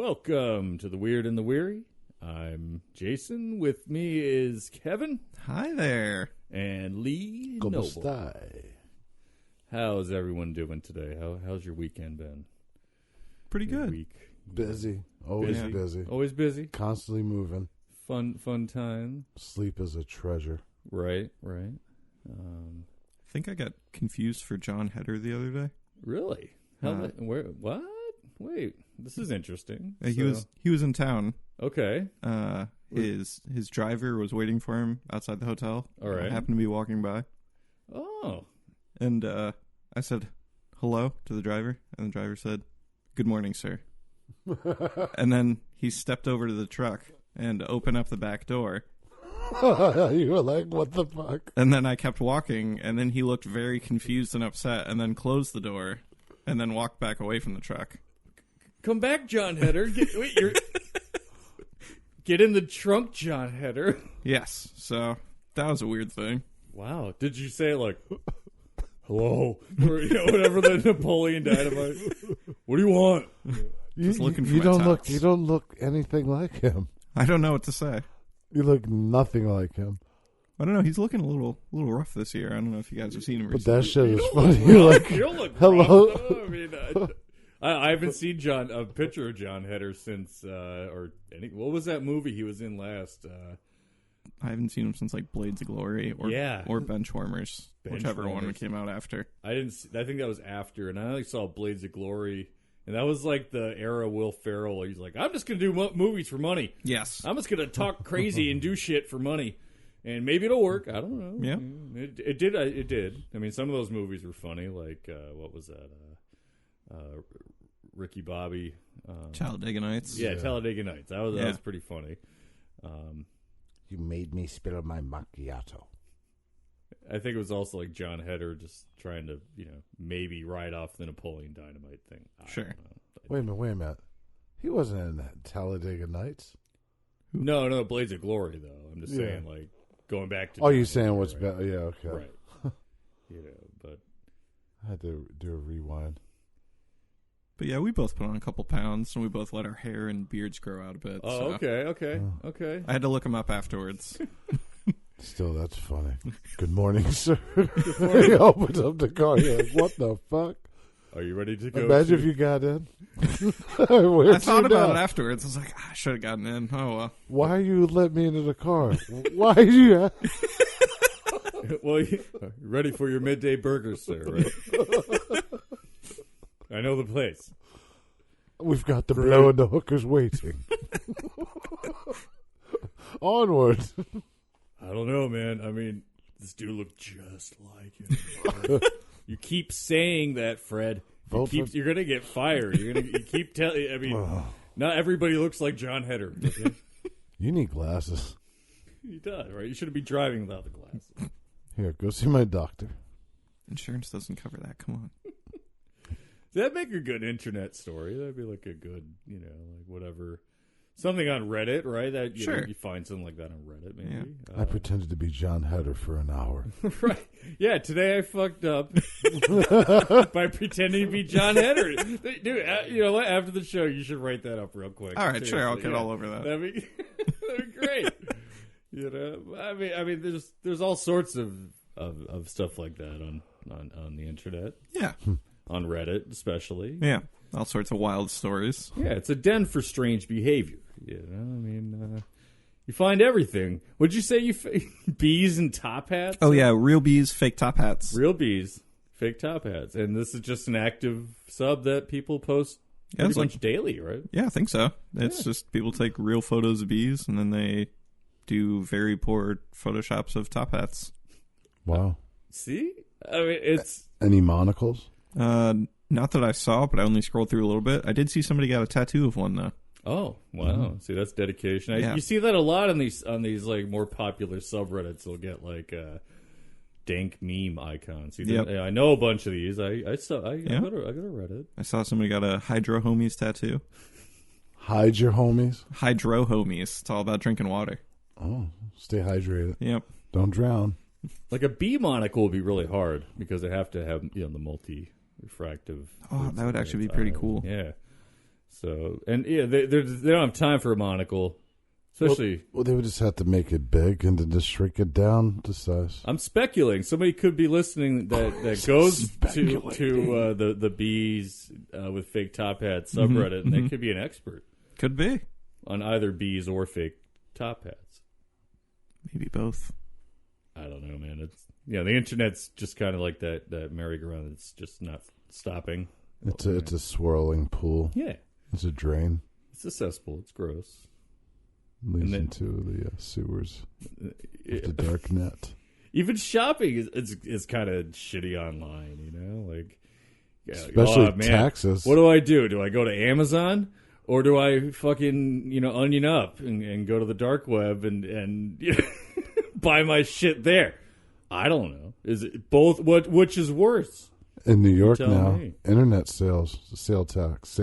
Welcome to the Weird and the Weary. I'm Jason. With me is Kevin. Hi there. And Lee ¿Cómo Noble. está? How's everyone doing today? How's your weekend been? Pretty Your good. week? Busy. Always Busy? busy. Always busy? Constantly moving. Fun time? Sleep is a treasure. Right. I think I got confused for John Heder the other day. Really? Where? What? Wait, this is interesting. He was in town. Okay. His driver was waiting for him outside the hotel. All right. I happened to be walking by, Oh. and I said hello to the driver, and the driver said, "Good morning, sir." And then he stepped over to the truck and opened up the back door. You were like, what the fuck? And then I kept walking, and then he looked very confused and upset, and then closed the door, and then walked back away from the truck. Come back, John Heder. Get in the trunk, John Heder. Yes, so that was a weird thing. Wow. Did you say it like, hello? Or whatever the Napoleon Dynamite. What do you want? Just looking for you my don't look. tots. You don't look anything like him. I don't know what to say. You look nothing like him. I don't know. He's looking a little rough this year. I don't know if you guys have seen him But recently. that shit is funny. You're like, You don't look hello? rough, though. I mean, I haven't seen a picture of John Heder since, what was that movie he was in last? I haven't seen him since like Blades of Glory or Benchwarmers, whichever one Benchwarmers. came out after. I think that was after, and I only saw Blades of Glory, and that was like the era Will Ferrell. He's like, I'm just gonna do movies for money. Yes. I'm just gonna talk crazy and do shit for money, and maybe it'll work. I don't know. Yeah. It did. It did. I mean, some of those movies were funny. Like what was that? Ricky Bobby. Talladega Nights. Yeah, Talladega Nights. That was Yeah. pretty funny. you made me spill my macchiato. I think it was also like John Heder just trying to, maybe ride off the Napoleon Dynamite thing. I Sure. don't know. Wait a minute. He wasn't in that Talladega Nights. No, Blades of Glory though. I'm just Yeah. saying, like going back to. Oh, you're John saying Heder, what's right? better? Yeah, okay. Right. But I had to do a rewind. But yeah, we both put on a couple pounds, and we both let our hair and beards grow out a bit. oh, so okay. I had to look him up afterwards. Still, that's funny. Good morning, sir. He opens up the car. You're like, what the fuck? Are you ready to go? Imagine if you got in. Where'd I thought you about know? it afterwards. I was like, I should have gotten in. Oh well. Why you let me into the car? Why you? Well, you ready for your midday burgers, sir? Right? I know the place. We've got the blow and the hookers waiting. Onward. I don't know, man. I mean, this dude looked just like him. You keep saying that, Fred. You're gonna get fired. You keep telling. I mean, not everybody looks like John Heder. Okay? You need glasses. He does, right? You shouldn't be driving without the glasses. Here, go see my doctor. Insurance doesn't cover that. Come on. That'd make a good internet story. That'd be like a good, like whatever. Something on Reddit, right? That Sure. You find something like that on Reddit, maybe. Yeah. I pretended to be John Heder for an hour. Right. Yeah, today I fucked up by pretending to be John Heder. Dude, you know what? After the show, you should write that up real quick. All right, sure. I'll Seriously, get all over that. That'd be great. I mean, there's all sorts of stuff like that on the internet, Yeah. on Reddit especially. Yeah. All sorts of wild stories. Yeah, it's a den for strange behavior. I mean, you find everything. Would you say bees and top hats? Oh yeah, real bees, fake top hats. Real bees, fake top hats, and this is just an active sub that people post pretty it's much daily, right? Yeah, I think so. It's just people take real photos of bees and then they do very poor photoshops of top hats. Wow. See, I mean, it's Any monocles? Not that I saw, but I only scrolled through a little bit. I did see somebody got a tattoo of one though. oh wow. See, that's dedication. Yeah. You see that a lot on these like more popular subreddits. They'll get like dank meme icons. See, Yep. I know a bunch of these. I go to Reddit. I saw somebody got a Hydro Homies tattoo. Hide your homies. Hydro Homies. It's all about drinking water. Oh, stay hydrated. Yep. Don't drown. Like a bee monocle would be really hard because they have to have the multi refractive. Oh, that would actually be pretty cool. Yeah. So, and yeah, they don't have time for a monocle, especially. Well, they would just have to make it big and then just shrink it down to size. I'm speculating. Somebody could be listening that goes to the bees with fake top hats subreddit, and they could be an expert Could be. on either bees or fake top hats. Maybe both. I don't know, man. It's the internet's just kind of like that merry-go-round. It's just not stopping. It's a swirling pool. Yeah, It's a drain. it's a cesspool. It's gross. Leads then- into the sewers of the dark net. Even shopping is kind of shitty online. Like, yeah, Especially oh, man, taxes. What do? Do I go to Amazon? Or do I fucking, onion up and go to the dark web and buy my shit there? I don't know. Is it both? Which is worse? In New York tell now, me. internet sales tax.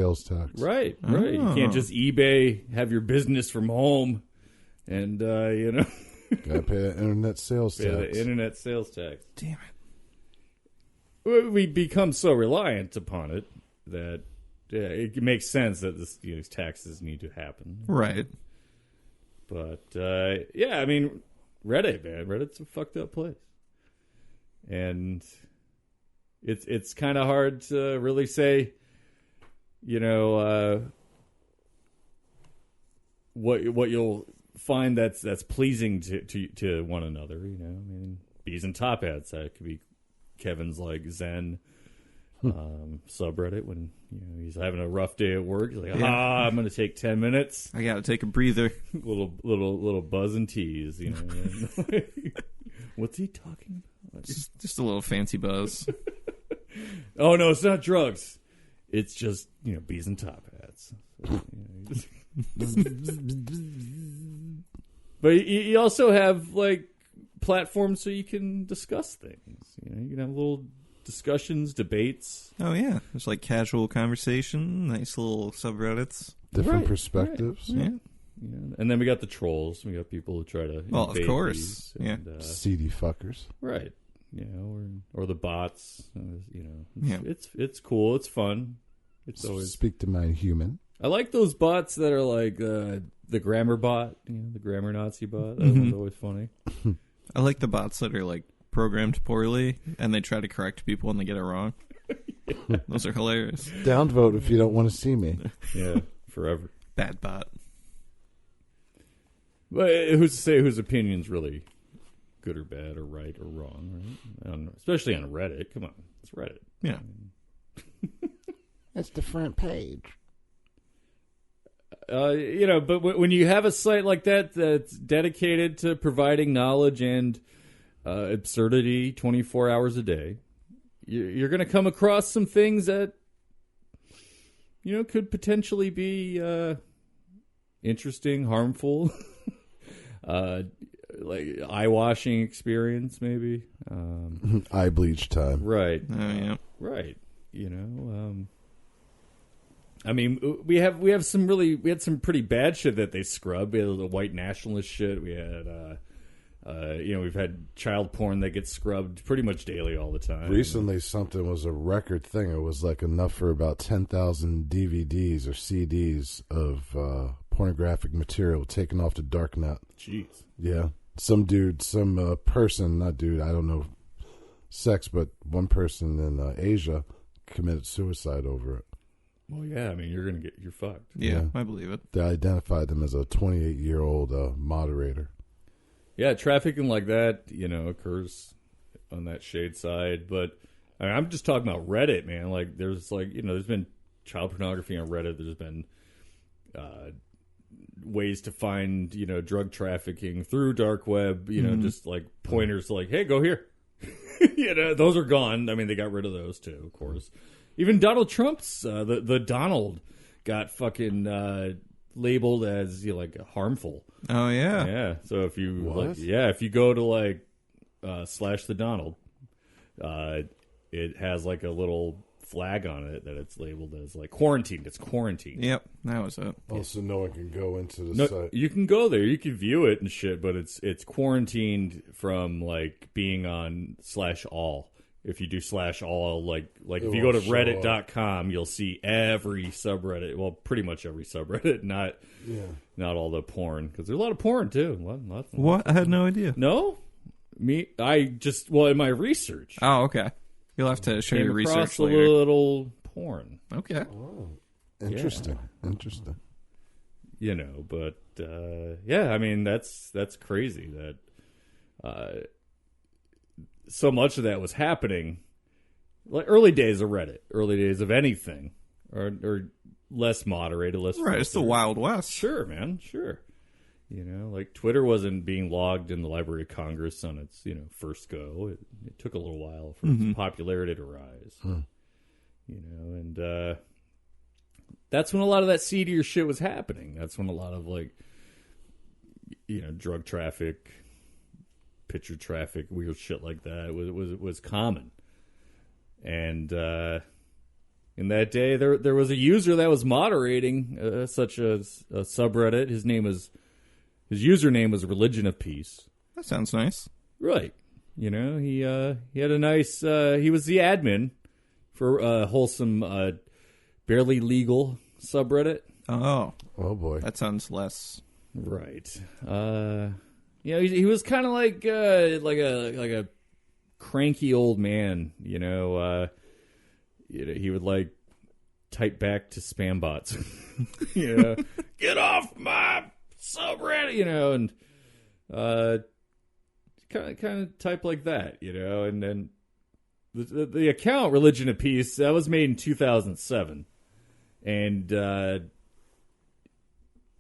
Right. You can't just eBay, have your business from home, and Gotta pay that internet sales pay tax. the internet sales tax. Damn it. We become so reliant upon it that it makes sense that these taxes need to happen. Right. But I mean, Reddit, man, Reddit's a fucked up place, and it's kind of hard to really say, what you'll find that's pleasing to one another. I mean, bees and top hats. That could be Kevin's like Zen subreddit when he's having a rough day at work. He's like, I'm going to take 10 minutes. I gotta take a breather. little buzz and tease, What's he talking about? Just a little fancy buzz. Oh no, it's not drugs. It's just bees and top hats. But you also have like platforms so you can discuss things. You can have little discussions, debates. Oh yeah, there's like casual conversation, nice little subreddits. Different Right, perspectives. Yeah. And then we got the trolls. We got people who try to Well, of invade course. these and, Seedy fuckers. right. Or the bots. Yeah. It's cool. It's fun. It's always. Speak to my human. I like those bots that are like the grammar bot, the grammar Nazi bot. That one's always funny. I like the bots that are like programmed poorly and they try to correct people when they get it wrong. Those are hilarious. Downvote if you don't want to see me. Yeah, forever. Bad bot. But who's to say whose opinion's really good or bad or right or wrong, right? Especially on Reddit. Come on, it's Reddit. Yeah. That's the front page. But when you have a site like that that's dedicated to providing knowledge and absurdity 24 hours a day, you're going to come across some things that could potentially be interesting, harmful, like eye-washing experience, maybe. Eye bleach time. Right. Oh yeah. Right. I mean, we had some pretty bad shit that they scrubbed. We had the white nationalist shit. We had, we've had child porn that gets scrubbed pretty much daily all the time. Recently, something was a record thing. It was like enough for about 10,000 DVDs or CDs of pornographic material taken off the darknet. Jeez. Yeah. Some person, not dude, I don't know sex, but one person in Asia committed suicide over it. Well, yeah, I mean, you're fucked. Yeah, I believe it. They identified him as a 28-year-old moderator. Yeah, trafficking like that, occurs on that shade side. But I mean, I'm just talking about Reddit, man. Like, there's been child pornography on Reddit. There's been ways to find, drug trafficking through dark web. Just like pointers, like, hey, go here. Those are gone. I mean, they got rid of those too, of course. Even Donald Trump's the Donald got fucking labeled as harmful. Oh yeah. Yeah. So if you What? if you go to slash the Donald, it has like a little flag on it that it's labeled as like quarantined. It's quarantined. Yep, that was it. Also, no one can go into the No, site. you can go there. You can view it and shit, but it's quarantined from like being on /all. if you do /all, like It if you go to will show up. reddit.com, you'll see every subreddit. Well, pretty much every subreddit, not all the porn, because there's a lot of porn too. What? I had no idea. No, in my research, Oh, okay. You'll have to share came your research across a later. little porn. Okay. Interesting. But I mean that's crazy that so much of that was happening, like early days of Reddit, early days of anything, or less moderated, less Right, it's the filtered. Wild West. Sure, man, sure. Like Twitter wasn't being logged in the Library of Congress on its first go. It took a little while for its popularity to rise. And that's when a lot of that seedier shit was happening. That's when a lot of drug traffic, picture traffic, weird shit like that was common. And in that day, there was a user that was moderating such as a subreddit. His username was Religion of Peace. That sounds nice. Right. He had a nice. He was the admin for a wholesome, barely legal subreddit. Oh boy, that sounds less. Right. He was kind of like a cranky old man. He would like type back to spam bots. Get off my subreddit. And kind of type like that. And then the account Religion of Peace that was made in 2007, and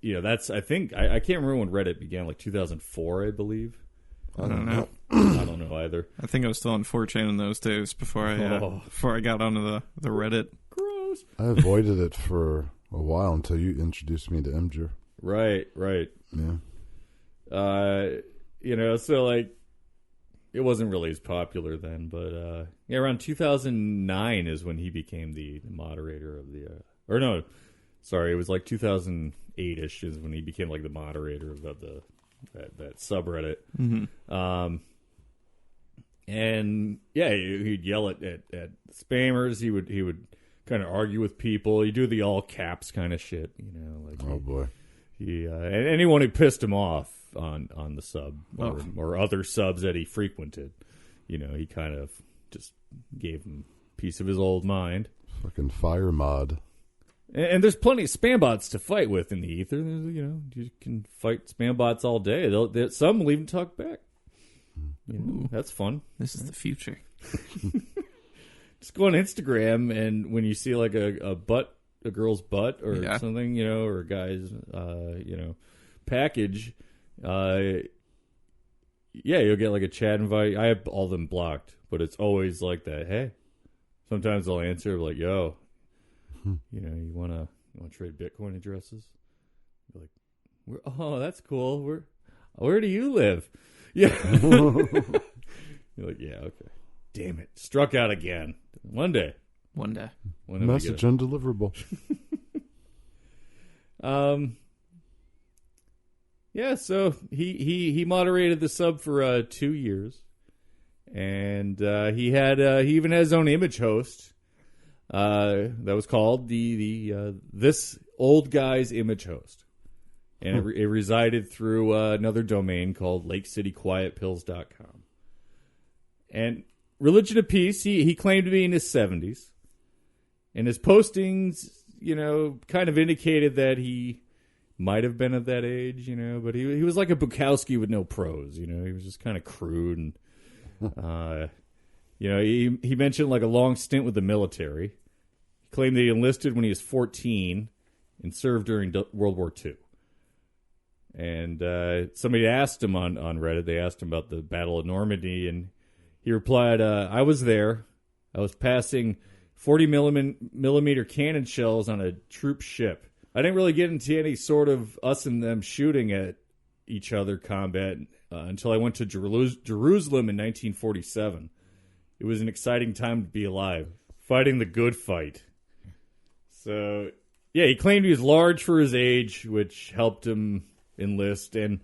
that's I think I can't remember when Reddit began, like 2004, I believe. I don't know. I don't know either. I think I was still on 4chan in those days before I got onto the Reddit. Gross. I avoided it for a while until you introduced me to Imgur. Right. Yeah. So like it wasn't really as popular then, but around 2009 is when he became the moderator of the it was like 2008ish is when he became like the moderator of that subreddit. Mm-hmm. And yeah, he'd yell at spammers. He would kind of argue with people. He'd do the all caps kind of shit, Oh boy. And anyone who pissed him off on the sub or other subs that he frequented, he kind of just gave him a piece of his old mind. Fucking fire mod. And there's plenty of spam bots to fight with in the ether. You can fight spam bots all day. Some will even talk back. That's fun. This is the future. Just go on Instagram, and when you see like a girl's butt or something, or a guy's, package, you'll get like a chat invite. I have all of them blocked, but it's always like that. Hey, sometimes I'll answer like, "Yo, you want to trade Bitcoin addresses?" You're like, "Oh, that's cool. Where do you live?" Yeah. You're like, "Yeah, okay." Damn it, struck out again. One day. Message undeliverable. So he moderated the sub for 2 years, and he even had his own image host that was called the This Old Guy's Image Host, and it resided through another domain called LakeCityQuietPills.com. And Religion of Peace, he claimed to be in his 70s, and his postings, kind of indicated that he might have been at that age, but he was like a Bukowski with no pros, he was just kind of crude, and he mentioned like a long stint with the military. He claimed that he enlisted when he was 14 and served during World War II. And somebody asked him on Reddit, they asked him about the Battle of Normandy, and he replied, "I was there. I was passing 40 millimeter cannon shells on a troop ship. I didn't really get into any sort of us and them shooting at each other combat until I went to Jerusalem in 1947. It was an exciting time to be alive, fighting the good fight." So, yeah, he claimed he was large for his age, which helped him enlist. And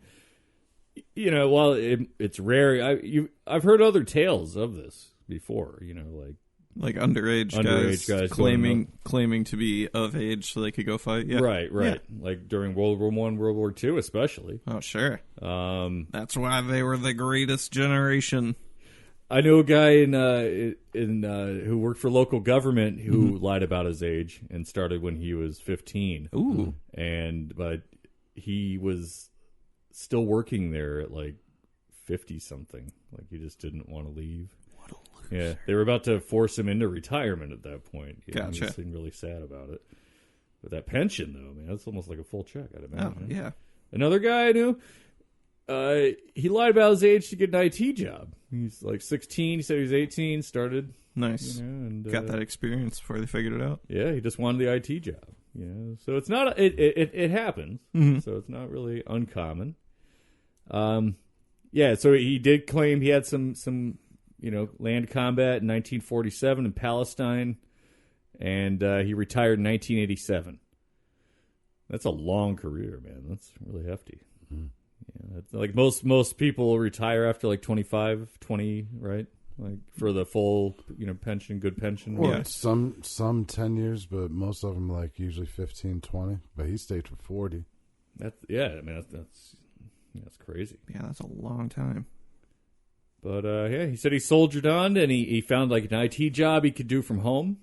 while it's rare, I've heard other tales of this. before, like underage guys claiming to be of age so they could go fight. Yeah. Right. Yeah. Like during World War I, World War II especially. Oh, sure. That's why they were the greatest generation. I know a guy in who worked for local government who lied about his age and started when he was 15. Ooh. But he was still working there at like 50 something. Like he just didn't want to leave. What a loser. Yeah, they were about to force him into retirement at that point. Gotcha. He seemed really sad about it. But that pension, though, man, that's almost like a full check, I'd imagine. Oh, yeah. Another guy I knew, he lied about his age to get an IT job. He's like 16. He said he was 18. Started. Nice. And got that experience before they figured it out. Yeah, he just wanted the IT job. So it's not. It happens. Mm-hmm. So it's not really uncommon. Yeah. So he did claim he had some land combat in 1947 in Palestine, and he retired in 1987. That's a long career, man. That's really hefty. Mm-hmm. Yeah, that's like most people retire after like 25, 20, right? Like for the full, pension, good pension. Well, Yeah. some 10 years, but most of them like usually 15, 20. But he stayed for 40. That's crazy. Yeah, that's a long time. But yeah, he said he soldiered on and he found like an IT job he could do from home,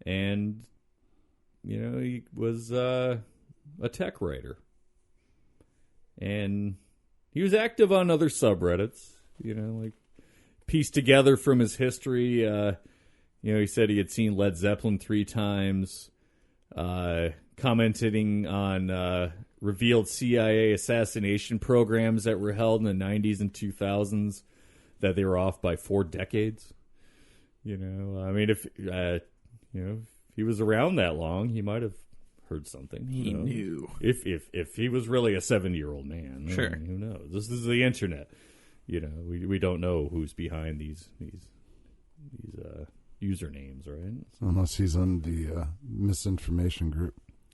and he was a tech writer, and he was active on other subreddits. Like pieced together from his history. He said he had seen Led Zeppelin 3 times, commenting on revealed CIA assassination programs that were held in the 90s and 2000s, that they were off by 4 decades. I mean, if he was around that long, he might have heard something. He knew. If he was really a 70-year-old man, sure. I mean, who knows? This is the internet. We don't know who's behind these usernames, right? Unless he's on the misinformation group.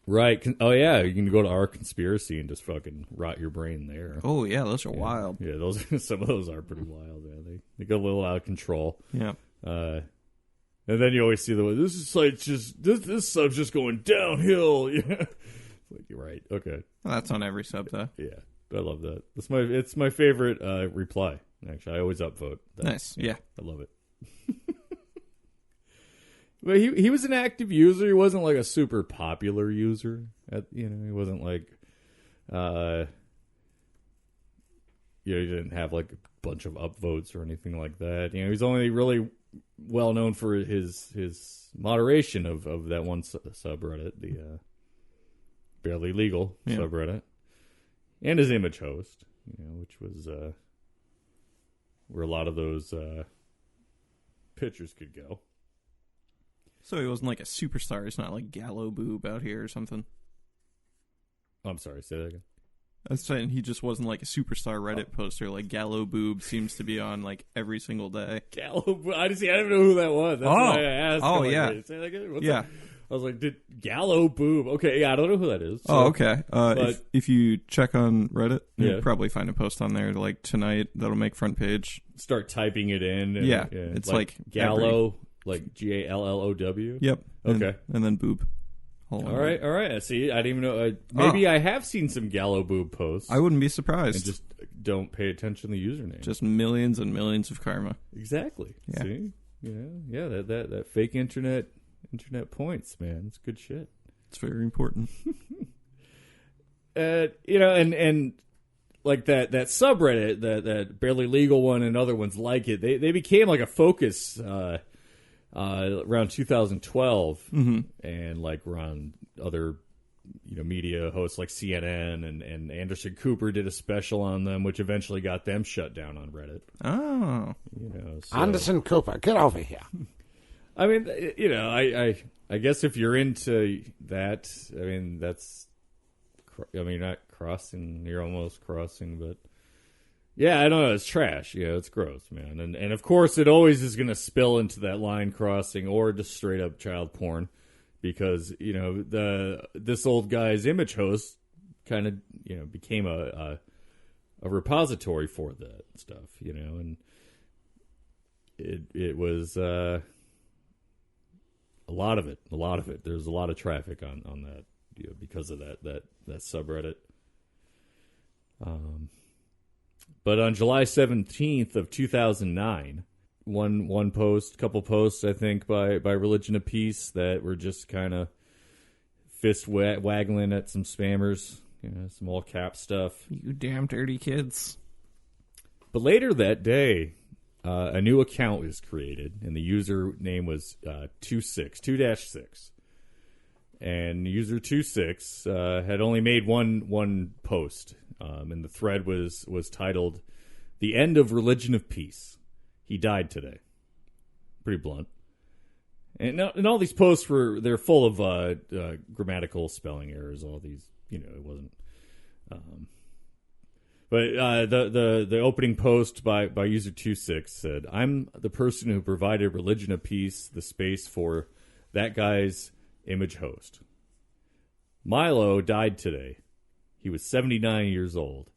Right. Oh, yeah. You can go to our conspiracy and just fucking rot your brain there. Oh, yeah. Those are wild. Yeah, some of those are pretty wild. Yeah, they get a little out of control. Yeah. And then you always see this sub's just going downhill. Yeah. Like, you're right. Okay. Well, that's on every sub, though. Yeah. I love that. It's my favorite reply. Actually, I always upvote that. Nice. Yeah. I love it. But he was an active user. He wasn't like a super popular user. He wasn't like, he didn't have like a bunch of upvotes or anything like that. He's only really well known for his moderation of that one subreddit, the Barely Legal subreddit, and his image host, which was where a lot of those pictures could go. So he wasn't like a superstar. He's not like Gallo Boob out here or something. Oh, I'm sorry. Say that again. I was saying he just wasn't like a superstar Reddit poster. Like Gallo Boob seems to be on like every single day. Gallo Boob. I didn't know who that was. That's why I asked. Oh, like, yeah. Say that again? What's Yeah. that? I was like, Gallo Boob. Okay, yeah, I don't know who that is. So. Oh, okay. If you check on Reddit, you'll probably find a post on there like tonight that'll make front page. Start typing it in. And, yeah, it's like Gallo, like Gallow. Yep. Okay. And then Boob. All right. I see. I didn't even know. Maybe I have seen some Gallo Boob posts. I wouldn't be surprised. And just don't pay attention to the username. Just millions and millions of karma. Exactly. Yeah. See? That fake internet points, man. It's good shit. It's very important. And like that subreddit, that Barely Legal one and other ones like it, they became like a focus around 2012, and like around other media hosts like CNN and Anderson Cooper did a special on them, which eventually got them shut down on Reddit. Oh, so. Anderson Cooper, get over here. I mean, I guess if you're into that, I mean, not crossing, you're almost crossing, but yeah, I don't know, it's trash. It's gross, man. And of course, it always is going to spill into that line crossing or just straight up child porn, because, this old guy's image host kind of, became a repository for that stuff, and it was a lot of it. There's a lot of traffic on that, because of that subreddit. But on July 17th of 2009, couple posts, I think, by Religion of Peace that were just kind of fist waggling at some spammers, some all cap stuff. You damn dirty kids. But later that day, a new account was created, and the user name was 2-6. And user 26 had only made one post, and the thread was titled "The End of Religion of Peace. He died today." Pretty blunt. And all these posts they're full of grammatical spelling errors. All these, it wasn't. But the opening post by user 26 said, "I'm the person who provided Religion of Peace the space for that guy's image host. Milo died today. He was 79 years old.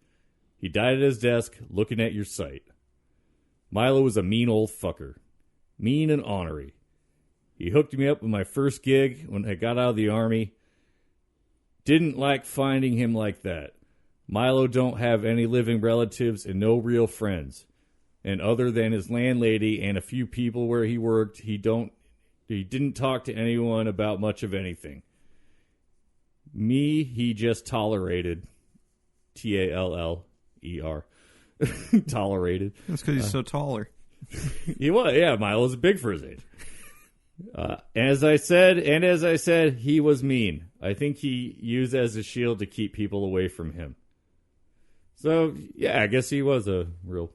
He died at his desk looking at your site. Milo was a mean old fucker. Mean and ornery. He hooked me up with my first gig when I got out of the Army. Didn't like finding him like that. Milo don't have any living relatives and no real friends. And other than his landlady and a few people where he worked, he didn't talk to anyone about much of anything. Me, he just tolerated. T-A-L-L-E-R. Tolerated. That's because he's so taller. He was, yeah. Milo's big for his age. As I said, he was mean. I think he used as a shield to keep people away from him. So, yeah, I guess he was a real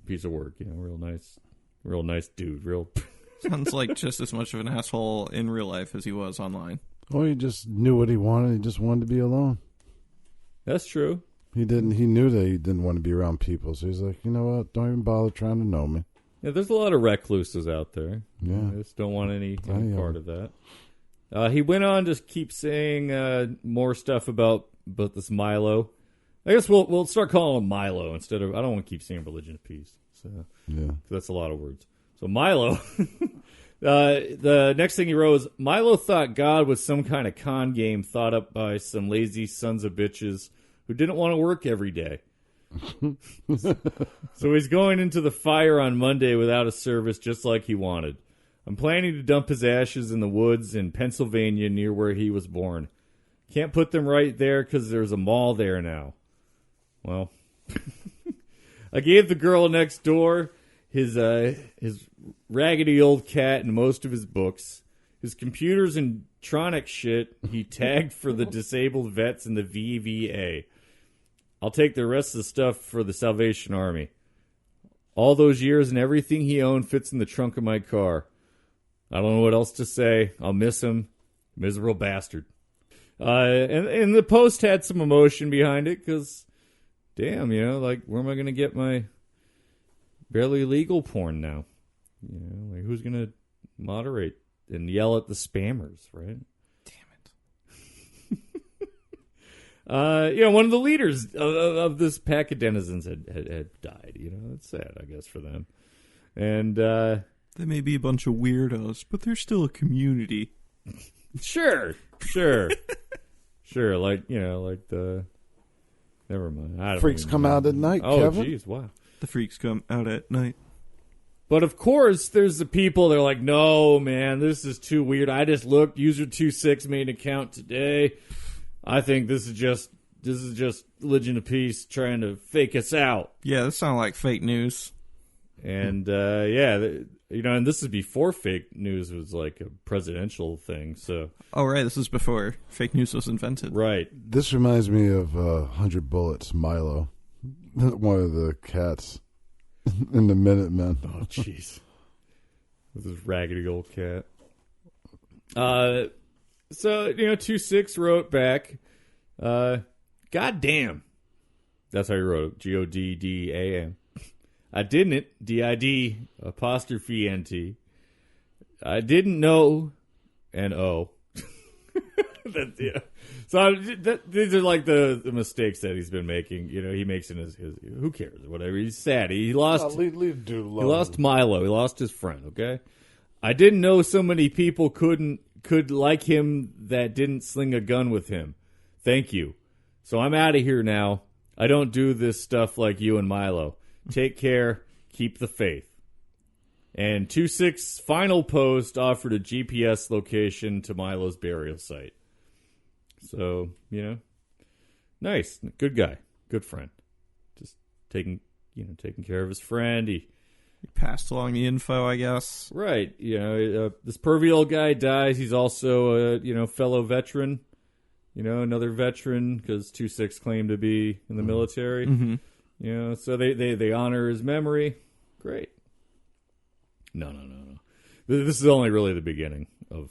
piece of work. Real nice dude. Sounds like just as much of an asshole in real life as he was online. Well, he just knew what he wanted. He just wanted to be alone. That's true. He knew that he didn't want to be around people. So he's like, you know what? Don't even bother trying to know me. Yeah, there's a lot of recluses out there. Yeah. I just don't want any part of that. He went on to keep saying more stuff about this Milo. I guess we'll start calling him Milo instead of... I don't want to keep saying Religion of Peace. So, yeah. That's a lot of words. So Milo... the next thing he wrote was, Milo thought God was some kind of con game thought up by some lazy sons of bitches who didn't want to work every day. So he's going into the fire on Monday without a service just like he wanted. I'm planning to dump his ashes in the woods in Pennsylvania near where he was born. Can't put them right there because there's a mall there now. Well, I gave the girl next door his raggedy old cat and most of his books, his computers and tronic shit he tagged for the disabled vets in the VVA. I'll take the rest of the stuff for the Salvation Army. All those years and everything he owned fits in the trunk of my car. I don't know what else to say. I'll miss him. Miserable bastard. And the post had some emotion behind it because, damn, where am I going to get my barely legal porn now? Who's going to moderate and yell at the spammers, right? One of the leaders of this pack of denizens had died. It's sad, I guess, for them. And they may be a bunch of weirdos, but they're still a community. Sure. Like the... Never mind. Freaks come out at night, oh, Kevin. Oh, jeez, wow. The freaks come out at night. But of course, there's the people that are like, no, man, this is too weird. I just looked. User 26 made an account today. I think this is just Religion of Peace trying to fake us out. Yeah, this sounds like fake news. And and this is before fake news was like a presidential thing. So, oh right, this is before fake news was invented. Right. This reminds me of 100 Bullets, Milo, one of the cats in the Minutemen. Oh, jeez, with this raggedy old cat. So 26 wrote back, God damn. That's how he wrote it. Goddam. I didn't. DID apostrophe NT. I didn't know. And Yeah. So these are like the mistakes that he's been making. You know, he makes in his who cares, whatever. He's sad. He lost. Leave dude alone. He lost Milo. He lost his friend. Okay. I didn't know so many people could like him that didn't sling a gun with him. Thank you. So I'm out of here now. I don't do this stuff like you and Milo. Take care. Keep the faith. And 2-6 final post offered a GPS location to Milo's burial site. So, you know, nice. Good guy. Good friend. Just taking care of his friend. He passed along the info, I guess. Right. You know, this pervy old guy dies. He's also a, fellow veteran. You know, another veteran because 2-6 claimed to be in the military. Mm-hmm. You know, so they honor his memory. Great. No. This is only really the beginning of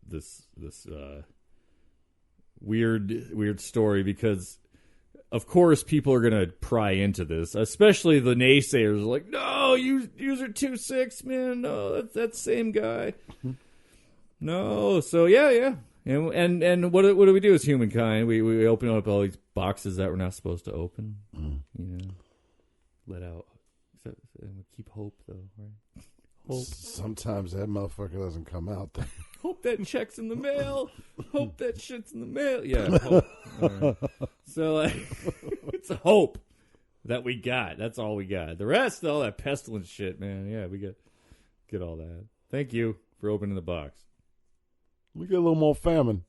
this weird story because, of course, people are going to pry into this, especially the naysayers. Like, no, user 2-6, man, no, that's same guy. No, so yeah. And what do we do as humankind? We open up all these boxes that we're not supposed to open. You know, let out. Keep hope though, right? Hope. Sometimes that motherfucker doesn't come out. Hope that check's in the mail. Hope that shit's in the mail. Yeah. Hope. All right. So it's a hope that we got. That's all we got. The rest, all that pestilence shit, man. Yeah, we get all that. Thank you for opening the box. We get a little more famine.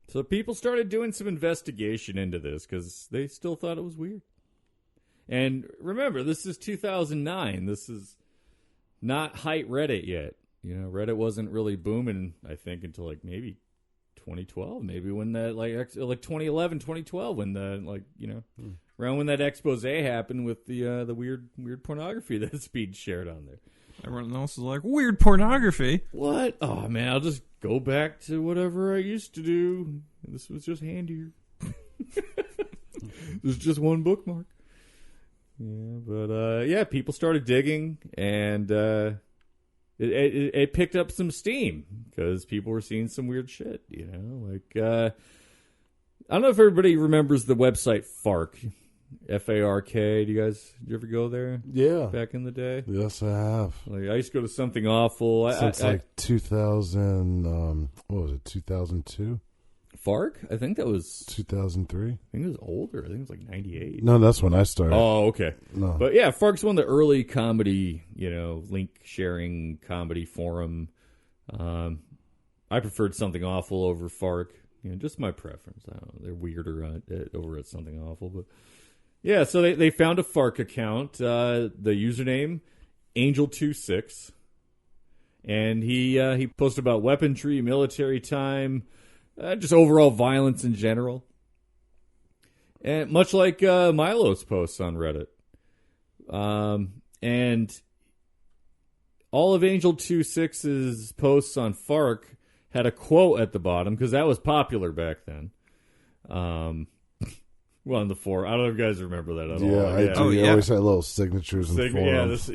So people started doing some investigation into this because they still thought it was weird. And remember, this is 2009. This is not height Reddit yet. You know, Reddit wasn't really booming, I think, until like maybe 2012, maybe when that like 2011, 2012, when the around when that expose happened with the weird pornography that's being shared on there. Everyone else is like, weird pornography. What? Oh man, I'll just go back to whatever I used to do. This was just handier. There's just one bookmark. Yeah, but people started digging, and it picked up some steam because people were seeing some weird shit. You know, like I don't know if everybody remembers the website FARC, FARK. Did you ever go there? Yeah, back in the day. Yes, I have. Like I used to go to Something Awful. Since 2000. What was it? 2002. FARC? I think that was 2003. I think it was older. I think it was like 98. No, that's when I started. Oh, okay. No. But yeah, FARC's one of the early comedy, link sharing comedy forum. I preferred Something Awful over FARC. Just my preference. I don't know. They're weirder over at Something Awful, but yeah. So they found a FARC account. The username Angel26, and he posted about weaponry, military time. Just overall violence in general. And much like Milo's posts on Reddit. And all of Angel 2-6's posts on FARC had a quote at the bottom, because that was popular back then. Well, on the forum. I don't know if you guys remember that at all. I do. You always had little signatures and forums.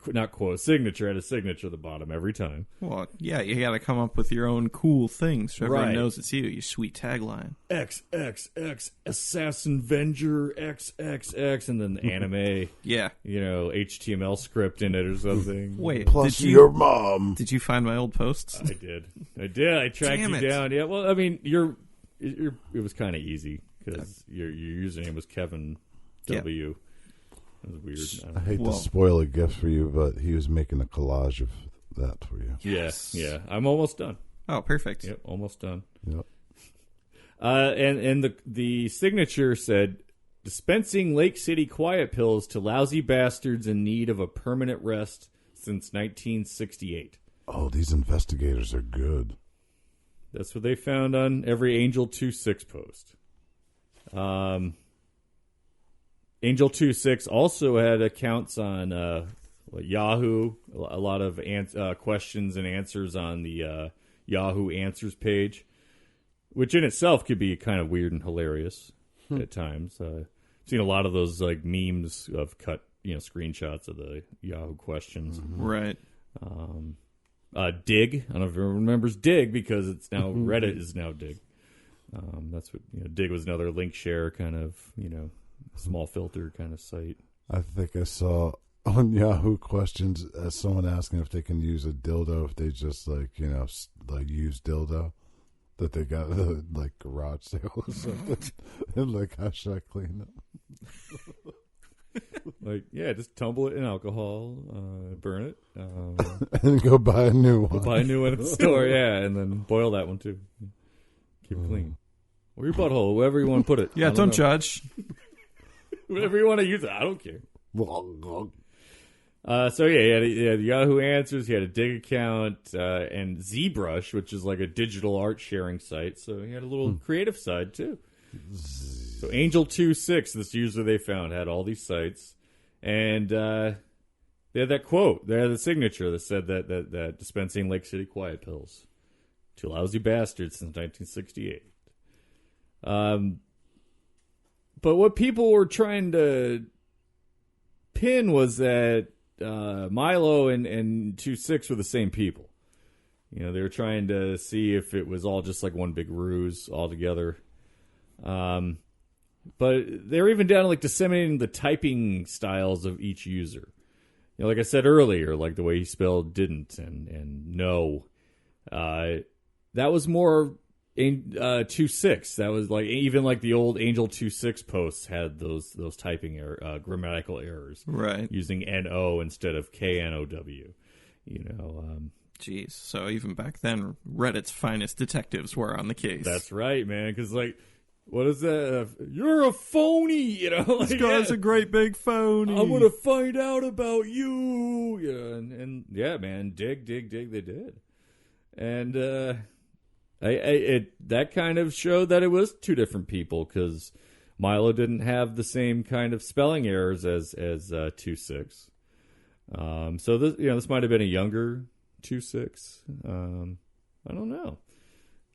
Not quote. Signature had a signature at the bottom every time. Well, yeah, you got to come up with your own cool things so everyone Right. knows it's you. Your sweet tagline. XXX Assassin Venger XXX, and then the anime, Yeah. HTML script in it or something. Wait, Plus your mom. Did you find my old posts? I did. I tracked Damn you it. down. Yeah. Well, I mean, it was kind of easy because your username was Kevin W. That was weird. I hate to spoil a gift for you, but he was making a collage of that for you. Yes. Yeah. I'm almost done. Oh, perfect. Yep. Almost done. Yep. And the signature said, dispensing Lake City quiet pills to lousy bastards in need of a permanent rest since 1968. Oh, these investigators are good. That's what they found on every Angel 2-6 post. Angel 2-6 also had accounts on Yahoo, a lot of questions and answers on the Yahoo Answers page, which in itself could be kind of weird and hilarious at times. I've seen a lot of those like memes of cut screenshots of the Yahoo questions. Right. Dig. I don't know if everyone remembers Dig because it's now Reddit is now Dig. That's what Dig was another link share kind of small filter kind of site. I think I saw on Yahoo Questions someone asking if they can use a dildo if they just like use dildo that they got like garage sale or something. And like, how should I clean it? Like, yeah, just tumble it in alcohol, burn it, and go buy a new one. Go buy a new one at the store, yeah, and then boil that one too. Keep it clean. Or your butthole, wherever you want to put it. Yeah, don't judge. Whatever you want to use it, I don't care. So yeah, he had Yahoo Answers, he had a Dig account, and ZBrush, which is like a digital art sharing site. So he had a little creative side too. So Angel26, this user they found, had all these sites, and they had that quote. They had the signature that said that dispensing Lake City Quiet Pills to lousy bastards since 1968. But what people were trying to pin was that Milo and 26 were the same people. They were trying to see if it was all just like one big ruse altogether. But they're even down to like disseminating the typing styles of each user. Like I said earlier, like the way he spelled didn't and no. That was more 26. That was like even like the old Angel 26 posts had those typing grammatical errors. Right. Using NO instead of KNOW. Jeez. So even back then, Reddit's finest detectives were on the case. That's right, man. Because like, what is that? You're a phony, This guy's a great big phony. I'm gonna find out about you. Yeah, and yeah, man, dig, they did, and that kind of showed that it was two different people because Milo didn't have the same kind of spelling errors as 26. So this might have been a younger 26. I don't know.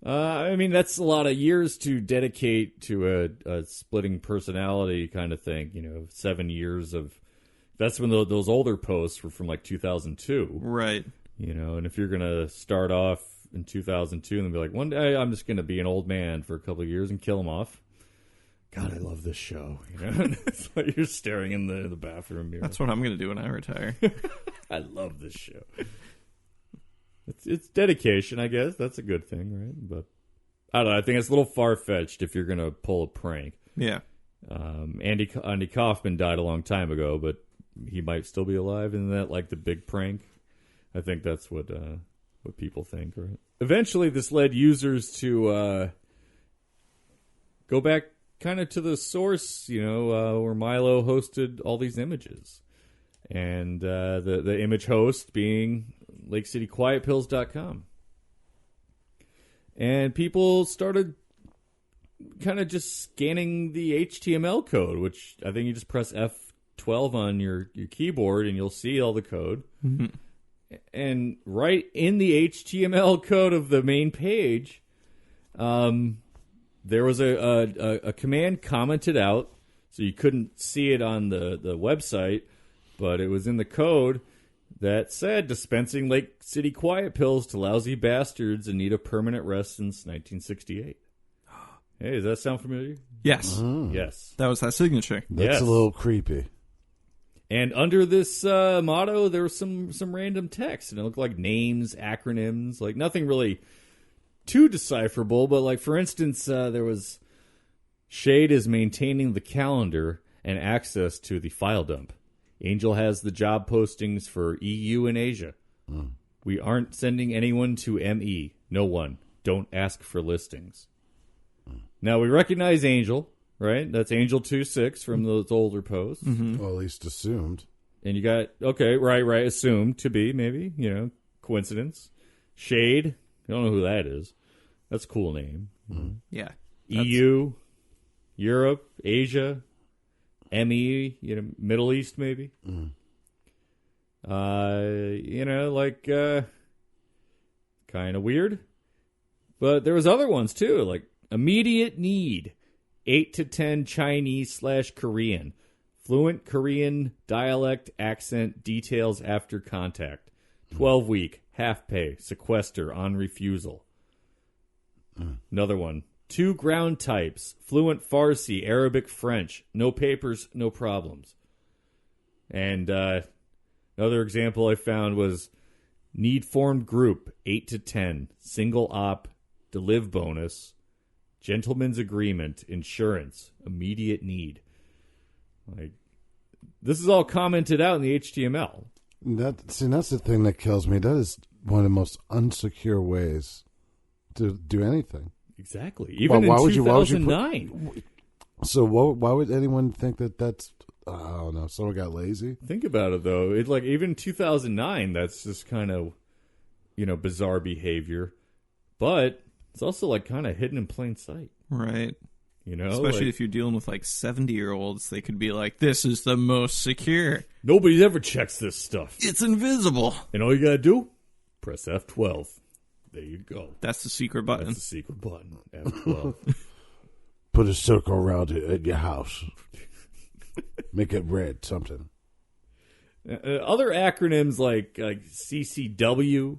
I mean, that's a lot of years to dedicate to a splitting personality kind of thing. 7 years of. That's when those older posts were from like 2002. Right. And if you're gonna start off in 2002 and be like, one day I'm just gonna be an old man for a couple of years and kill him off. God, I love this show. It's like you're staring in the bathroom mirror. That's what I'm gonna do when I retire. I love this show. It's dedication, I guess. That's a good thing, right? But I don't know. I think it's a little far-fetched if you're going to pull a prank. Yeah. Andy Kaufman died a long time ago, but he might still be alive. Isn't that like the big prank? I think that's what people think, right? Eventually, this led users to go back kind of to the source, where Milo hosted all these images. And the image host being LakeCityQuietPills.com. And people started kind of just scanning the HTML code, which I think you just press F12 on your keyboard and you'll see all the code. Mm-hmm. And right in the HTML code of the main page, there was a command commented out, so you couldn't see it on the website, but it was in the code that said dispensing Lake City Quiet Pills to lousy bastards in need of permanent rest since 1968. Hey, does that sound familiar? Yes. Yes. That was that signature. That's a little creepy. And under this motto, there was some random text, and it looked like names, acronyms, like nothing really too decipherable. But like, for instance, there was Shade is maintaining the calendar and access to the file dump. Angel has the job postings for EU and Asia. We aren't sending anyone to ME. No one. Don't ask for listings. Now, we recognize Angel, right? That's Angel26 from those older posts. Mm-hmm. Well, at least assumed. And you got, okay, right, assumed to be, maybe, coincidence. Shade, I don't know who that is. That's a cool name. Mm-hmm. Yeah. EU, Europe, Asia, ME, Middle East, maybe. Kind of weird. But there was other ones, too, like immediate need, 8 to 10 Chinese/Korean, fluent Korean dialect accent details after contact, 12 week, half pay, sequester, on refusal. Another one. 2 ground types, fluent Farsi, Arabic, French. No papers, no problems. And another example I found was need formed group, 8 to 10, single op, deliv bonus, gentleman's agreement, insurance, immediate need. Like, this is all commented out in the HTML. That's the thing that kills me. That is one of the most unsecure ways to do anything. Exactly. Even in 2009. Why would anyone think that that's... I don't know. Someone got lazy? Think about it, though. It, like, even 2009, that's just kind of, bizarre behavior. But it's also, like, kind of hidden in plain sight. Right. like, Especially if you're dealing with, like, 70-year-olds, they could be like, this is the most secure. Nobody ever checks this stuff. It's invisible. And all you got to do, press F12. There you go. That's the secret button. That's the secret button. F12. Put a circle around it at your house. Make it red, something. Other acronyms like CCW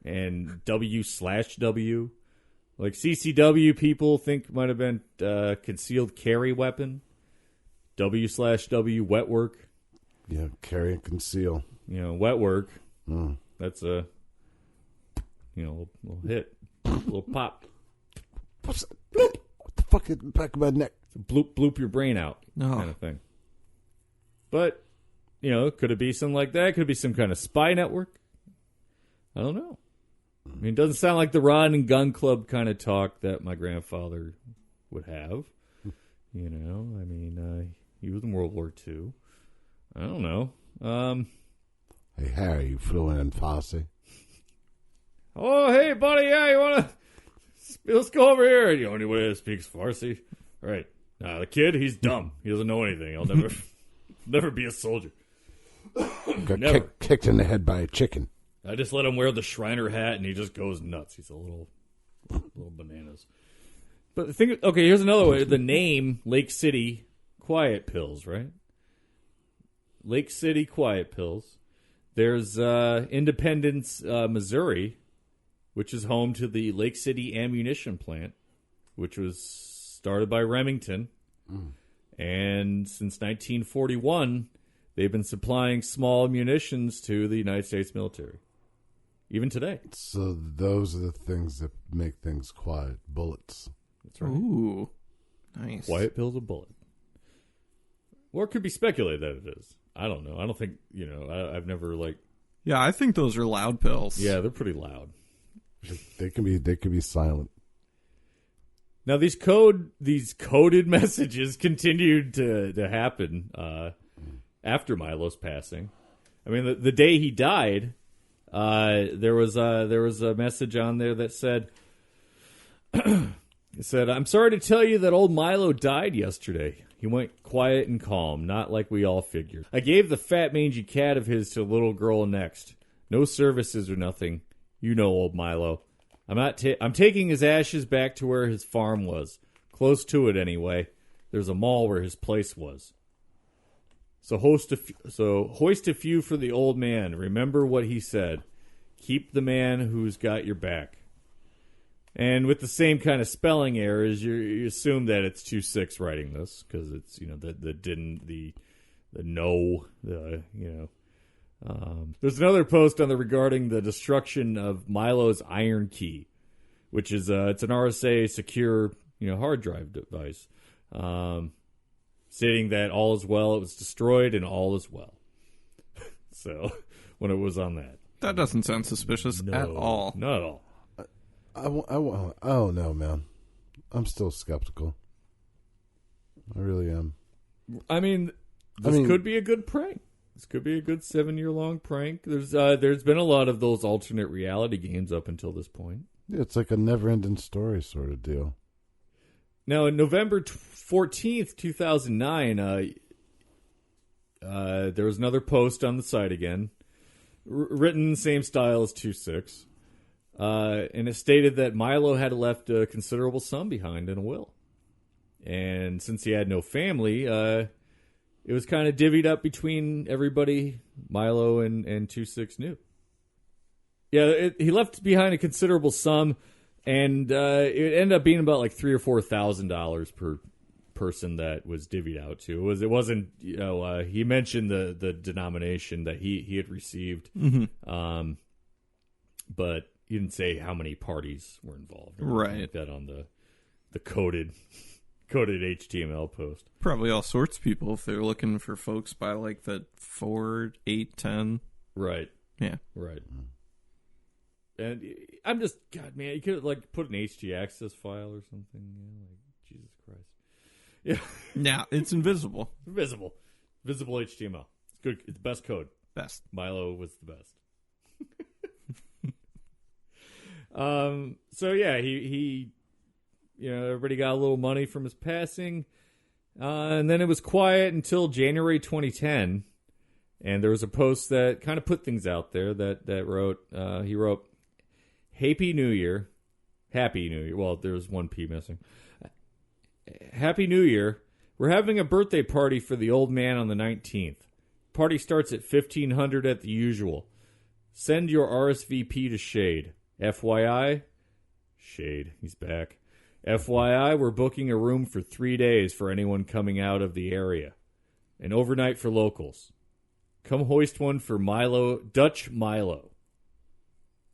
and W/W. Like CCW, people think might have been concealed carry weapon. W/W, wet work. Yeah, carry and conceal. Wet work. That's a little hit, a little pop. What's that? Bloop. What the fuck is in the back of my neck? Bloop your brain out, kind of thing. But, could it be something like that? Could it be some kind of spy network? I don't know. I mean, it doesn't sound like the Rod and Gun Club kind of talk that my grandfather would have. He was in World War II. I don't know. Hey, Harry, you fluent in Farsi? Oh, hey, buddy, yeah, you want to... Let's go over here. Anybody that speaks Farsi? All right. The kid, he's dumb. He doesn't know anything. He'll never be a soldier. Got kicked in the head by a chicken. I just let him wear the Shriner hat, and he just goes nuts. He's a little bananas. But the thing, okay, here's another way. The name, Lake City Quiet Pills, right? Lake City Quiet Pills. There's Independence, Missouri, which is home to the Lake City Ammunition Plant, which was started by Remington. And since 1941, they've been supplying small munitions to the United States military. Even today. So those are the things that make things quiet. Bullets. That's right. Ooh, nice. Quiet pills of bullet. Or it could be speculated that it is. I don't know. I don't think, I've never Yeah, I think those are loud pills. Yeah, they're pretty loud. They can be silent. Now these coded messages continued to happen after Milo's passing. I mean, the day he died, there was a message on there that said, it said, "I'm sorry to tell you that old Milo died yesterday. He went quiet and calm, not like we all figured. I gave the fat mangy cat of his to the little girl next. No services or nothing. You know old Milo. I'm taking his ashes back to where his farm was. Close to it anyway. There's a mall where his place was. So hoist a few for the old man. Remember what he said. Keep the man who's got your back." And with the same kind of spelling errors, you assume that it's 2-6 writing this because it's There's another post on regarding the destruction of Milo's Iron Key, which is it's an RSA secure hard drive device, stating that all is well. It was destroyed and all is well. So when it was on that doesn't sound suspicious at all. Not at all. I don't know, man. I'm still skeptical. I really am. I mean, this could be a good prank. This could be a good 7-year-long prank. There's been a lot of those alternate reality games up until this point. Yeah, it's like a never-ending story sort of deal. Now, on November 14th, 2009, there was another post on the site again, written in the same style as 2-6. And it stated that Milo had left a considerable sum behind in a will. And since he had no family, it was kind of divvied up between everybody Milo and 2-6 knew. Yeah, he left behind a considerable sum, and it ended up being about like $3,000 or $4,000 per person that was divvied out to. It wasn't he mentioned the denomination that he had received, but he didn't say how many parties were involved. Right. Like that on the coded HTML post. Probably all sorts of people if they're looking for folks by like the 4, 8, 10. Right. Yeah. Right. And I'm just, God, man, you could have like put an htaccess file or something. Like, Jesus Christ. Yeah. Yeah, it's invisible. Visible HTML. It's good. It's the best code. Best. Milo was the best. So yeah, he everybody got a little money from his passing. And then it was quiet until January 2010. And there was a post that kind of put things out there that wrote, he wrote, Happy New Year. Well, there was one P missing. Happy New Year. We're having a birthday party for the old man on the 19th. Party starts at 1500 at the usual. Send your RSVP to Shade. FYI, Shade, he's back. FYI, we're booking a room for 3 days for anyone coming out of the area. An overnight for locals. Come hoist one for Milo, Dutch Milo.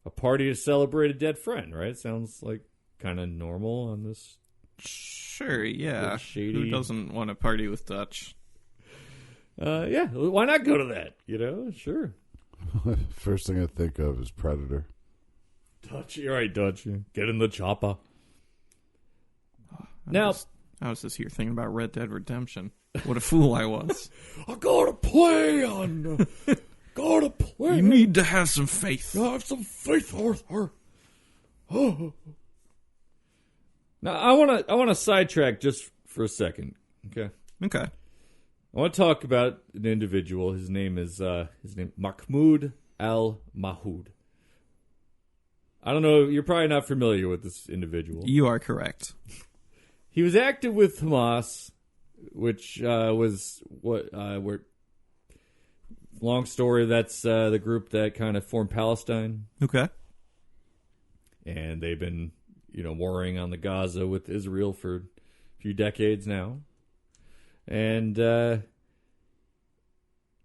A party to celebrate a dead friend, right? Sounds like kind of normal on this. Sure, yeah. Shady. Who doesn't want to party with Dutch? Yeah, why not go to that? Sure. First thing I think of is Predator. Dutch, you're right, Dutch. Get in the chopper. I was just here thinking about Red Dead Redemption. What a fool I was. I gotta play on. Gotta play. You need to have some faith. Have some faith, Arthur. Oh. Now I wanna sidetrack just for a second. Okay. Okay. I want to talk about an individual. His name Mahmoud Al-Mahoud. I don't know. You're probably not familiar with this individual. You are correct. He was active with Hamas, which was where. Long story. That's the group that kind of formed Palestine. Okay. And they've been, warring on the Gaza with Israel for a few decades now. And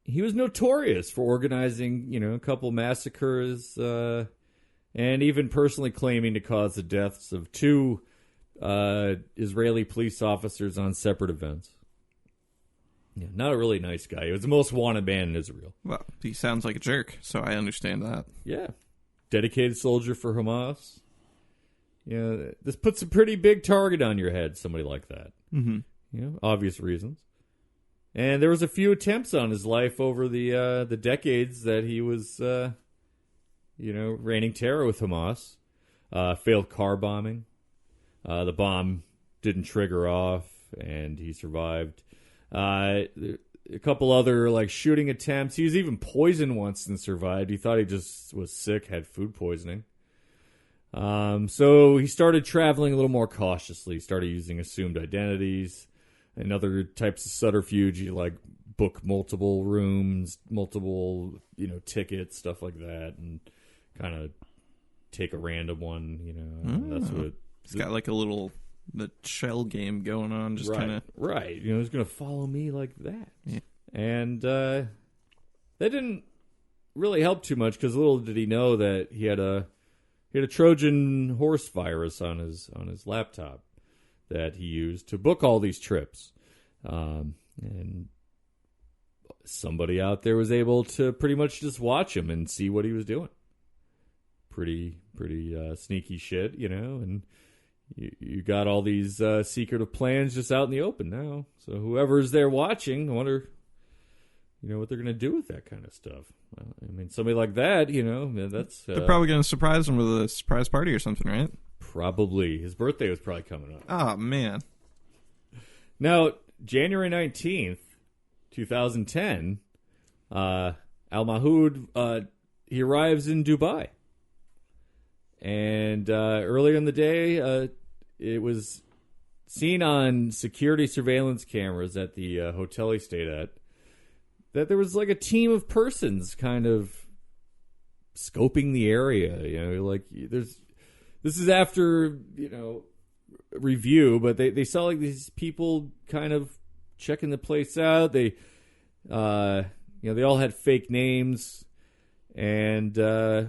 he was notorious for organizing, a couple massacres, and even personally claiming to cause the deaths of 2 Israeli police officers on separate events. Yeah, not a really nice guy. He was the most wanted man in Israel. Well, he sounds like a jerk, so I understand that. Yeah. Dedicated soldier for Hamas. This puts a pretty big target on your head, somebody like that. Mm-hmm. Obvious reasons. And there was a few attempts on his life over the decades that he was, raining terror with Hamas. Failed car bombing. The bomb didn't trigger off, and he survived. A couple other shooting attempts. He was even poisoned once and survived. He thought he just was sick, had food poisoning. So he started traveling a little more cautiously. He started using assumed identities and other types of subterfuge. You book multiple rooms, multiple tickets, stuff like that, and kind of take a random one. That's what it's got the shell game going on, just kind of right. He's going to follow me like that, and that didn't really help too much because little did he know that he had a Trojan horse virus on his laptop that he used to book all these trips, and somebody out there was able to pretty much just watch him and see what he was doing. Pretty sneaky shit, and. You got all these secretive plans just out in the open now. So whoever's there watching, I wonder, what they're going to do with that kind of stuff. Well, somebody like that, that's... They're probably going to surprise him with a surprise party or something, right? Probably. His birthday was probably coming up. Oh, man. Now, January 19th, 2010, Al-Mahoud, he arrives in Dubai. And earlier in the day, it was seen on security surveillance cameras at the hotel he stayed at that there was a team of persons kind of scoping the area. Like this is after review, but they saw like these people kind of checking the place out. They they all had fake names, and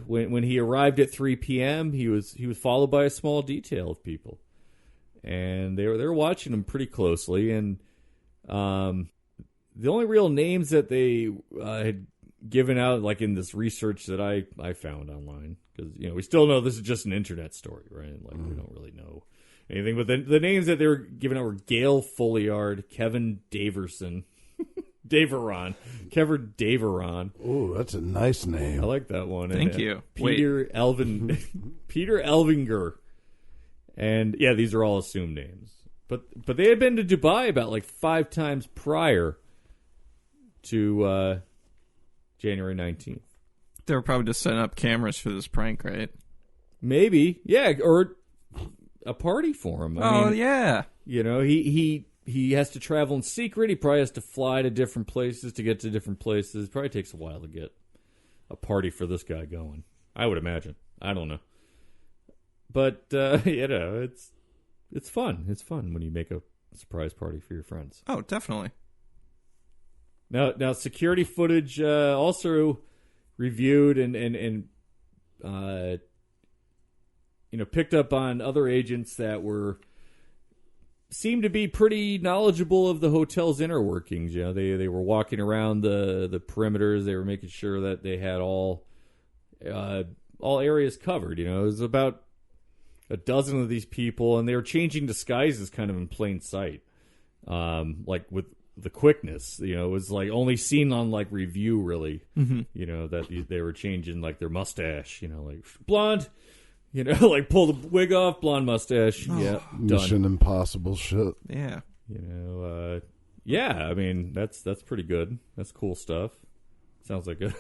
when he arrived at 3 p.m., he was followed by a small detail of people, and they were watching him pretty closely. And the only real names that they had given out, like in this research that I found online, because we still know this is just an internet story, right? Like we don't really know anything, but the names that they were giving out were Gail Folliard, Kevin Daverson, Kevin Daveron. Oh, that's a nice name. I like that one. Thank you. Peter Elvinger, and yeah, these are all assumed names. But they had been to Dubai about like 5 times prior to January 19th. They were probably just setting up cameras for this prank, right? Maybe, yeah, or a party for him. I mean, yeah. He has to travel in secret. He probably has to fly to different places to get to different places. Probably takes a while to get a party for this guy going, I would imagine. I don't know. But, it's fun. It's fun when you make a surprise party for your friends. Oh, definitely. Now, security footage also reviewed and picked up on other agents that seemed to be pretty knowledgeable of the hotel's inner workings. They were walking around the perimeters. They were making sure that they had all areas covered. It was about a dozen of these people, and they were changing disguises kind of in plain sight, like with the quickness. It was like only seen on like review, really. Mm-hmm. That they were changing like their mustache. Like blonde. Like pull the wig off, blonde mustache. Oh, yeah, done. Mission Impossible shit. Yeah. Yeah. I mean, that's pretty good. That's cool stuff. Sounds like a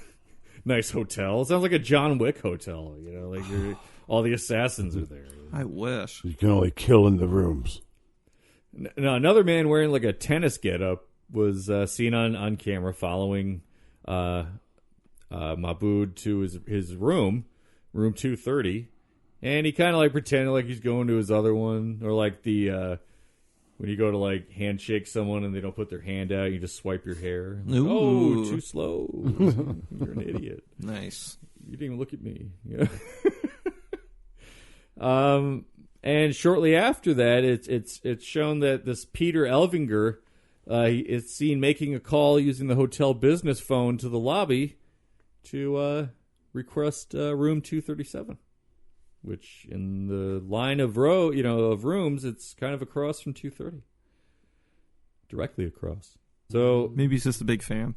nice hotel. It sounds like a John Wick hotel. Like all the assassins are there. I wish. You can only kill in the rooms. Now, another man wearing like a tennis getup was seen on camera following Mahmoud to his room 230, and he kind of like pretended like he's going to his other one, or like the when you go to like handshake someone and they don't put their hand out, you just swipe your hair. Like, oh, too slow. You're an idiot. Nice. You didn't even look at me. And shortly after that, it's shown that this Peter Elvinger is seen making a call using the hotel business phone to the lobby to request room 237, which in the line of rooms, it's kind of across from 230, directly across. So maybe he's just a big fan.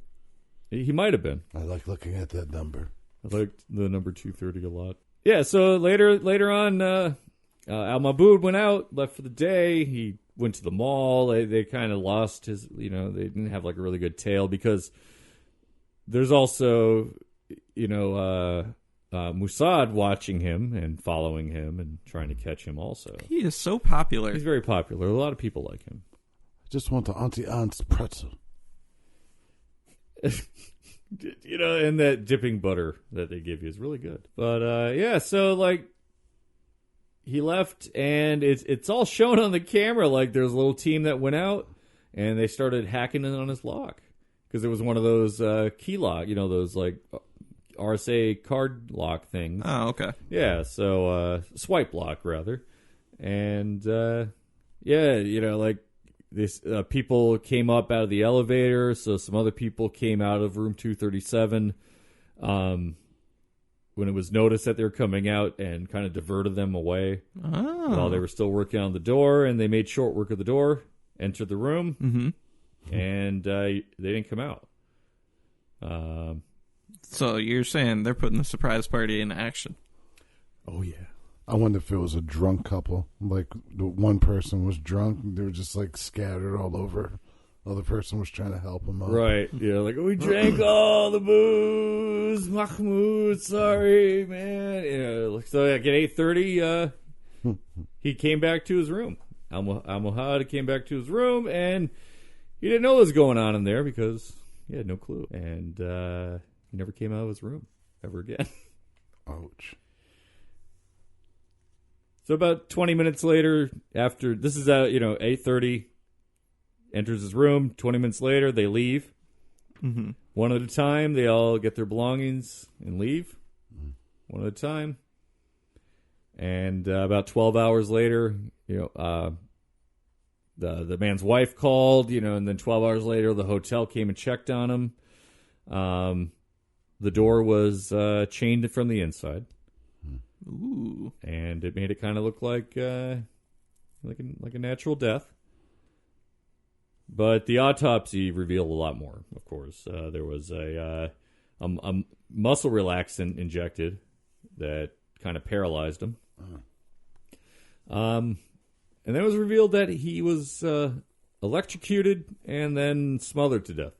He might have been. I like looking at that number. I liked the number 230 a lot. Yeah. So later on. Al Mahmoud went out, left for the day. He went to the mall. They kind of lost his, they didn't have like a really good tale, because there's also, Mossad watching him and following him and trying to catch him also. He is so popular. He's very popular. A lot of people like him. I just want the Auntie Anne's pretzel. And that dipping butter that they give you is really good. But, so like, he left, and it's all shown on the camera. Like there's a little team that went out, and they started hacking in on his lock, because it was one of those key lock, those like RSA card lock things. Oh, okay. Yeah, so swipe lock rather, and like this people came up out of the elevator. So some other people came out of room 237. When it was noticed that they were coming out, and kind of diverted them away while they were still working on the door, and they made short work of the door, entered the room, and they didn't come out. So you're saying they're putting the surprise party in action? Oh, yeah. I wonder if it was a drunk couple. Like, the one person was drunk, and they were just, like, scattered all over. The other person was trying to help him out. Right. Yeah, like, we drank all the booze. Mahmoud, sorry, man. So, like, at 8:30, he came back to his room. Al-Mohad came back to his room, and he didn't know what was going on in there, because he had no clue. And he never came out of his room ever again. Ouch. So about 20 minutes later, after this is 8:30, enters his room. 20 minutes later, they leave. Mm-hmm. One at a time, they all get their belongings and leave. One at a time. And about 12 hours later, the man's wife called, and then 12 hours later, the hotel came and checked on him. The door was chained from the inside. Ooh. And it made it kind of look like a natural death. But the autopsy revealed a lot more, of course. There was a muscle relaxant injected that kind of paralyzed him. And then it was revealed that he was electrocuted and then smothered to death.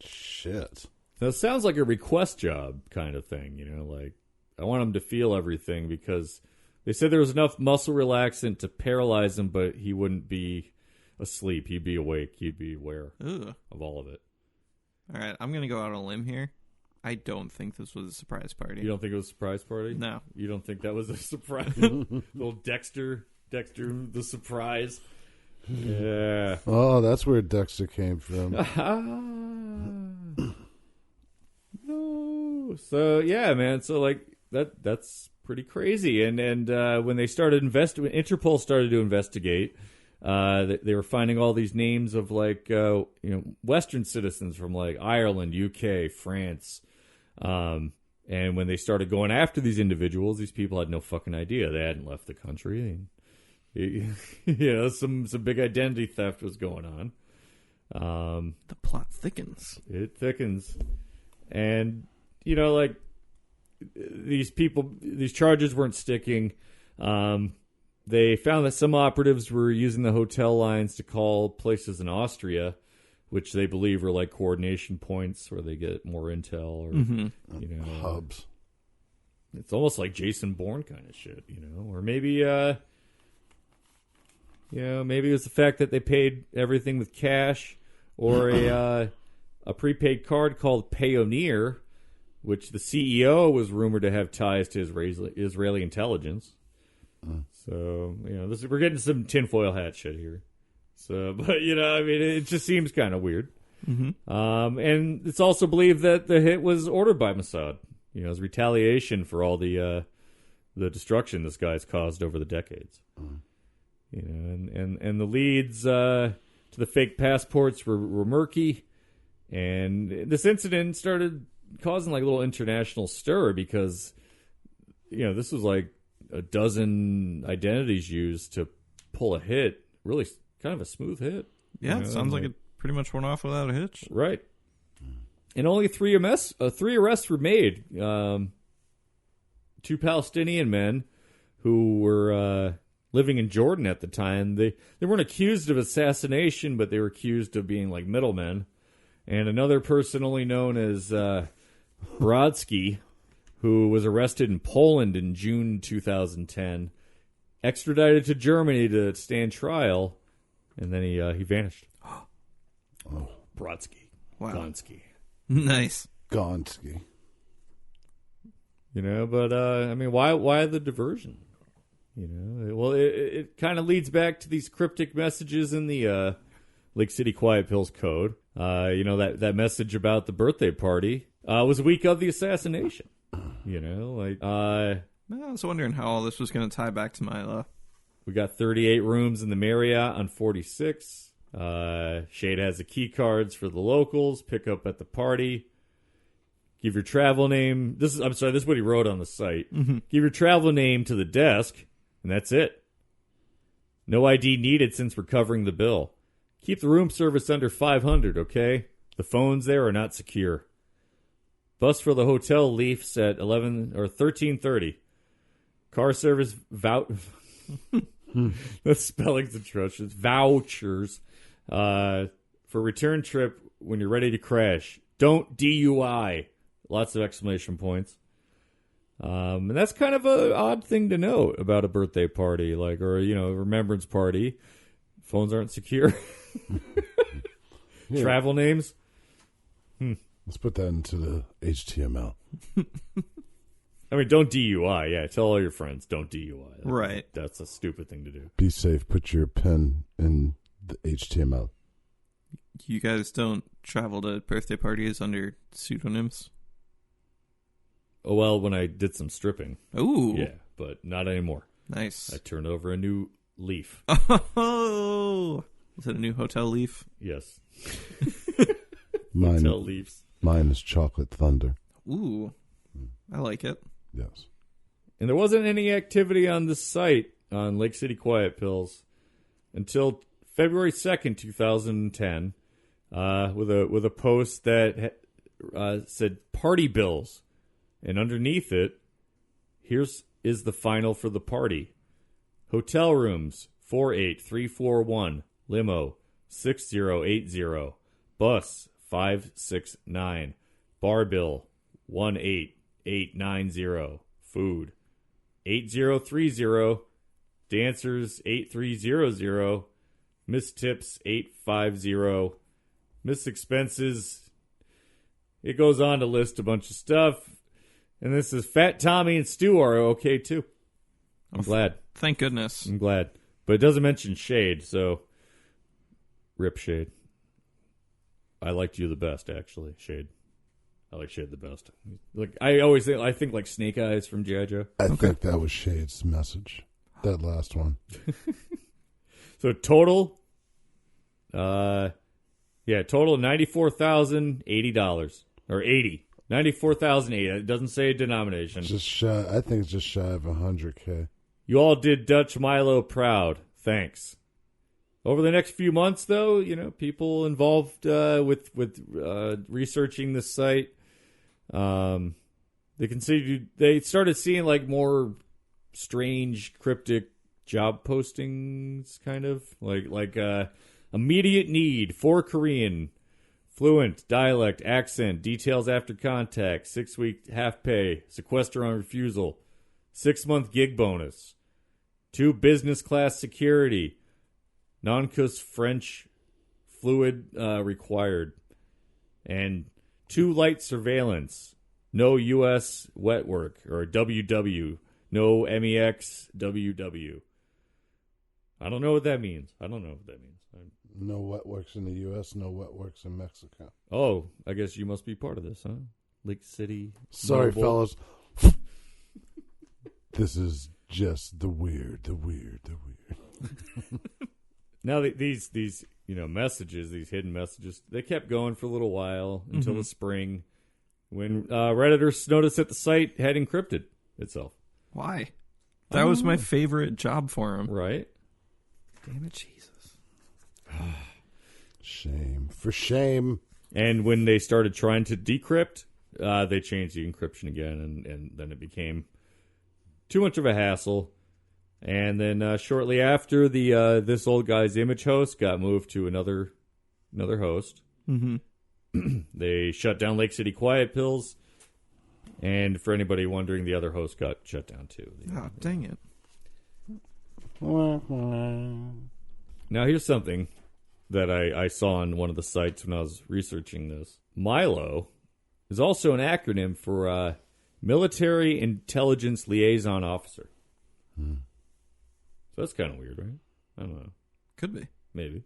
Shit. Now, it sounds like a request job kind of thing, like I want him to feel everything because they said there was enough muscle relaxant to paralyze him, but he wouldn't be asleep. He'd be awake. He'd be aware of all of it. All right, I'm going to go out on a limb here. I don't think this was a surprise party. You don't think it was a surprise party? No. You don't think that was a surprise? Little Dexter, the surprise. Yeah. Oh, that's where Dexter came from. No. So yeah, man. So like that's pretty crazy. And when they started when Interpol started to investigate, they were finding all these names of like Western citizens from like Ireland, UK, France. And when they started going after these individuals, these people had no fucking idea they hadn't left the country. And, some big identity theft was going on. The plot thickens. It thickens. And, like these people, these charges weren't sticking. They found that some operatives were using the hotel lines to call places in Austria, which they believe are like coordination points where they get more intel or, hubs. It's almost like Jason Bourne kind of shit, or maybe, maybe it was the fact that they paid everything with cash or a prepaid card called Payoneer, which the CEO was rumored to have ties to Israeli intelligence. So, we're getting some tinfoil hat shit here. So, but, it just seems kind of weird. Mm-hmm. And it's also believed that the hit was ordered by Mossad, as retaliation for all the destruction this guy's caused over the decades. And the leads to the fake passports were murky. And this incident started causing like a little international stir because, this was like a dozen identities used to pull a hit. Really kind of a smooth hit. Yeah, it sounds like it pretty much went off without a hitch. Right. And only three arrests were made. 2 Palestinian men who were living in Jordan at the time. They weren't accused of assassination, but they were accused of being like middlemen. And another person only known as Brodsky, who was arrested in Poland in June 2010, extradited to Germany to stand trial, and then he vanished. Oh, Brodsky. Wow. Gonski. Nice. Gonski. But why the diversion? Well, it kind of leads back to these cryptic messages in the Lake City Quiet Pills Code. That message about the birthday party was a week of the assassination. I was wondering how all this was going to tie back to Milo. We got 38 rooms in the Marriott on 46. Shade has the key cards for the locals. Pick up at the party. Give your travel name. This is what he wrote on the site. Mm-hmm. Give your travel name to the desk, and that's it. No ID needed since we're covering the bill. Keep the room service under 500, okay? The phones there are not secure. Bus for the hotel leaves at 13:30. Car service the spelling's atrocious. Vouchers for return trip when you're ready to crash. Don't DUI. Lots of exclamation points. And that's kind of an odd thing to know about a birthday party, or a remembrance party. Phones aren't secure. Yeah. Travel names. Let's put that into the HTML. I mean, don't DUI. Yeah, tell all your friends, don't DUI. Right. That's a stupid thing to do. Be safe. Put your pen in the HTML. You guys don't travel to birthday parties under pseudonyms? Oh, well, when I did some stripping. Ooh. Yeah, but not anymore. Nice. I turned over a new leaf. Oh, is it a new hotel leaf? Yes. Mine, Hotel leaves. mine is Chocolate Thunder. Ooh, I like it. Yes. And there wasn't any activity on the site on Lake City Quiet Pills until February 2nd, 2010, with a post that said party bills. And underneath it, is the final for the party. Hotel rooms, 48341. Limo, 6080. Bus, 569. Bar bill, 18890. Food, 8030. Dancers, 8300. Miss tips, 850. Miss expenses. It goes on to list a bunch of stuff. And this is Fat Tommy and Stu are okay too. I'm glad. Thank goodness. I'm glad. But it doesn't mention Shade, so rip Shade. I liked you the best, actually, Shade. I like Shade the best. Like I think like Snake Eyes from G.I. Joe. I think that was Shade's message. That last one. So total, total $94,080 or $80. $94,080. It doesn't say denomination. Just shy. I think it's just shy of 100K. You all did Dutch Milo proud. Thanks. Over the next few months, though, people involved with researching the site, they started seeing like more strange, cryptic job postings, kind of like immediate need for Korean. Fluent, dialect, accent, details after contact, 6-week half pay, sequester on refusal, 6-month gig bonus, 2 business class security, non-cus French fluid required, and 2 light surveillance, no U.S. wet work, or WW, no MEX WW. I don't know what that means. No wet works in the U.S., no wet works in Mexico. Oh, I guess you must be part of this, huh? Lake City. Sorry, Mobile. fellas. This is just the weird. Now these messages, these hidden messages, they kept going for a little while until the spring, when Redditors noticed that the site had encrypted itself. Why? That was my favorite job for him. Right? Damn it, Jesus. Shame. For shame. And when they started trying to decrypt, they changed the encryption again, and then it became too much of a hassle. And then shortly after, this old guy's image host got moved to another host. Mm-hmm. They shut down Lake City Quiet Pills, and for anybody wondering, the other host got shut down too. Oh, dang it. Now here's something that I saw on one of the sites when I was researching this. Milo is also an acronym for Military Intelligence Liaison Officer. So that's kind of weird, right? I don't know. Could be. Maybe.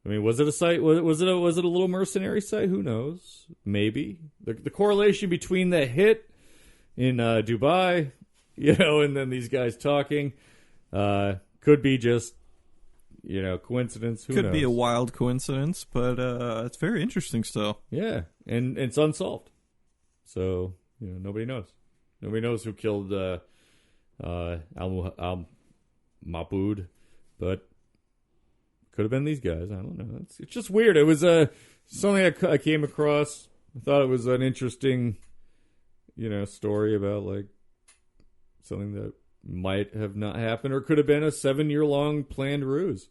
I mean, was it a site? Was it a little mercenary site? Who knows? Maybe the correlation between the hit in Dubai, and then these guys talking, could be just coincidence. Who knows? Could be a wild coincidence, but it's very interesting still. Yeah, and it's unsolved. So nobody knows. Nobody knows who killed Al Mabud, but could have been these guys. I don't know. It's just weird. It was something I came across. I thought it was an interesting, story about like something that might have not happened, or could have been a 7-year-long planned ruse.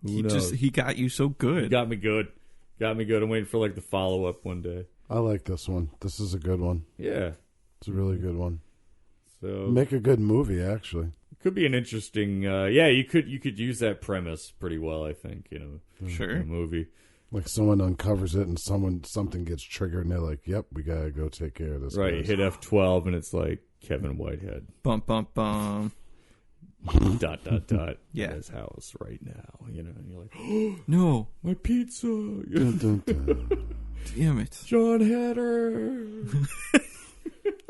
Who knows? He got you so good. He got me good. I'm waiting for like the follow up one day. I like this one. This is a good one. Yeah, It's a really good one. so Make a good movie, actually. it could be an interesting. You could use that premise pretty well. I think Sure. in a movie. Like someone uncovers it and something gets triggered and they're like, "Yep, we gotta go take care of this." Right, you guys. hit F12 and it's like Kevin Whitehead. Bump, bump, bump. ... Yeah. At his house right now. You know, and you're like, oh, No. my pizza. Dun, dun, dun. Damn it. John Heder.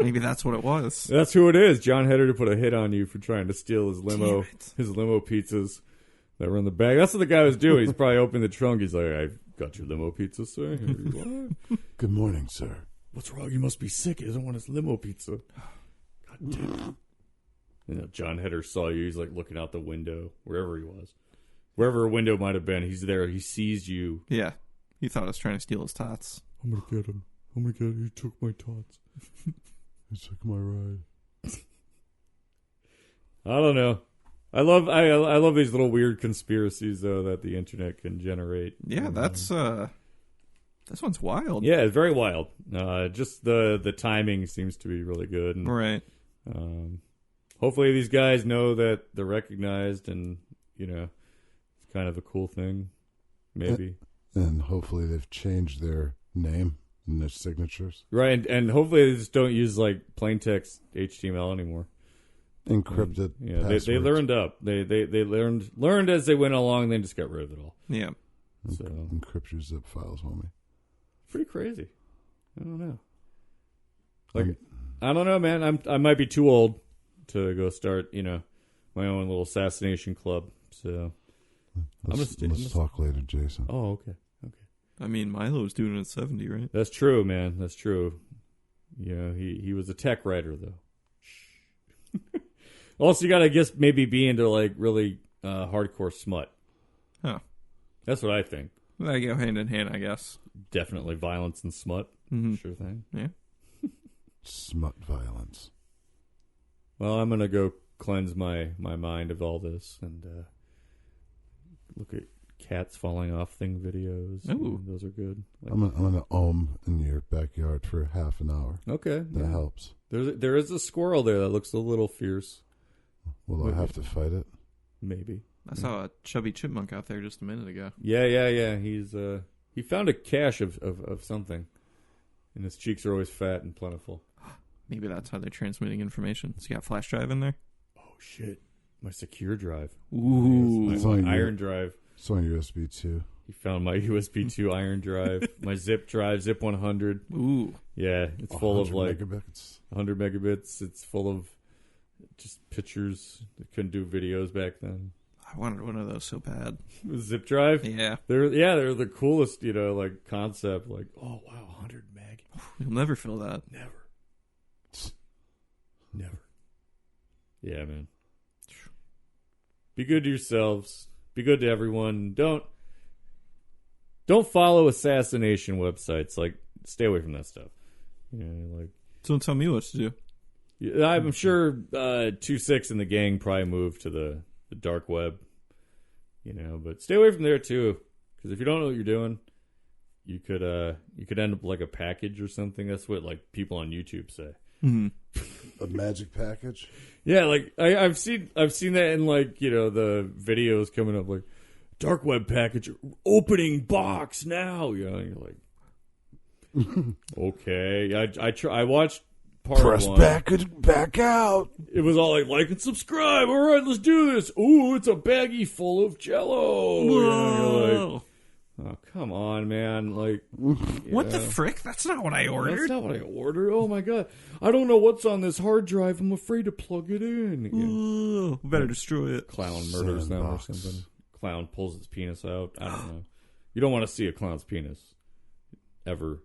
Maybe that's what it was. That's who it is. John Heder to put a hit on you for trying to steal his limo, Damn it. his limo pizzas that were in the bag. That's what the guy was doing. He's probably opening the trunk. He's like, I've got your limo pizza, sir. Here you are. Good morning, sir. What's wrong? You must be sick. He doesn't want his limo pizza. God damn it. You know, John Heder saw you. He's like looking out the window, wherever he was. Wherever a window might have been, he's there. He sees you. Yeah. He thought I was trying to steal his tots. I'm going to get him. I'm going to get him. He took my tots. He took my ride. I don't know. I love these little weird conspiracies, though, that the internet can generate. Yeah, this one's wild. Yeah, it's very wild. Just the timing seems to be really good. And, Right. hopefully these guys know that they're recognized and, you know, it's kind of a cool thing. Maybe. And hopefully they've changed their name and their signatures. Right, and hopefully they just don't use, like, plain text HTML anymore. Encrypted Yeah, passwords. they learned up. They learned as they went along, and then just got rid of it all. Yeah. So Encrypt your zip files, homie. pretty crazy. I don't know. Like, I don't know, man. I might be too old to go start, you know, my own little assassination club. So Let's talk later, Jason. Oh, okay. I mean, Milo's doing it at 70, right? That's true, man. That's true. You know, he was a tech writer, though. Also, you gotta, I guess, maybe be into, like, really hardcore smut. Huh. That's what I think. They go hand in hand, I guess. Definitely violence and smut. Mm-hmm. Sure thing. Yeah. Smut violence. Well, I'm gonna go cleanse my mind of all this and look at cats falling off thing videos. Ooh. Those are good. Like, I'm gonna in your backyard for half an hour. okay. That yeah. helps. There is a squirrel there that looks a little fierce. Will I have to fight it? Maybe. I saw a chubby chipmunk out there just a minute ago. Yeah. He's he found a cache of something, and his cheeks are always fat and plentiful. Maybe that's how they're transmitting information. So you got a flash drive in there? Oh shit! My secure drive. Ooh. It's on My your- iron drive. It's on USB 2. He found my USB 2 iron drive, my zip drive, Zip 100. Ooh. Yeah, it's full of 100 like megabits. 100 megabits. It's full of just pictures. They couldn't do videos back then. I wanted one of those so bad. Zip drive. Yeah. They're the coolest, you know, like concept. Like, oh wow, 100 meg. You'll never feel that. Never. Yeah, man. Be good to yourselves. Be good to everyone. Don't follow assassination websites. Like, stay away from that stuff. You know, like. Don't tell me what to do. Yeah, I'm sure 2-6 and the gang probably moved to the dark web, you know, but stay away from there too, because if you don't know what you're doing, you could end up like a package or something. That's what like people on YouTube say. Mm-hmm. A magic package? Yeah, like I've seen that in like, you know, the videos coming up like dark web package opening box now. You know, and you're like, okay. I watched. Press back out. It was all like and subscribe. All right, let's do this. Ooh, it's a baggie full of Jello. You know, you're like, oh, come on, man! Like, What the frick? That's not what I That's ordered. not what I ordered. Oh my god, I don't know what's on this hard drive. I'm afraid to plug it in. Yeah. Ooh, better destroy it. Clown murders them or Sandbox. something. Clown pulls his penis out. I don't know. You don't want to see a clown's penis ever.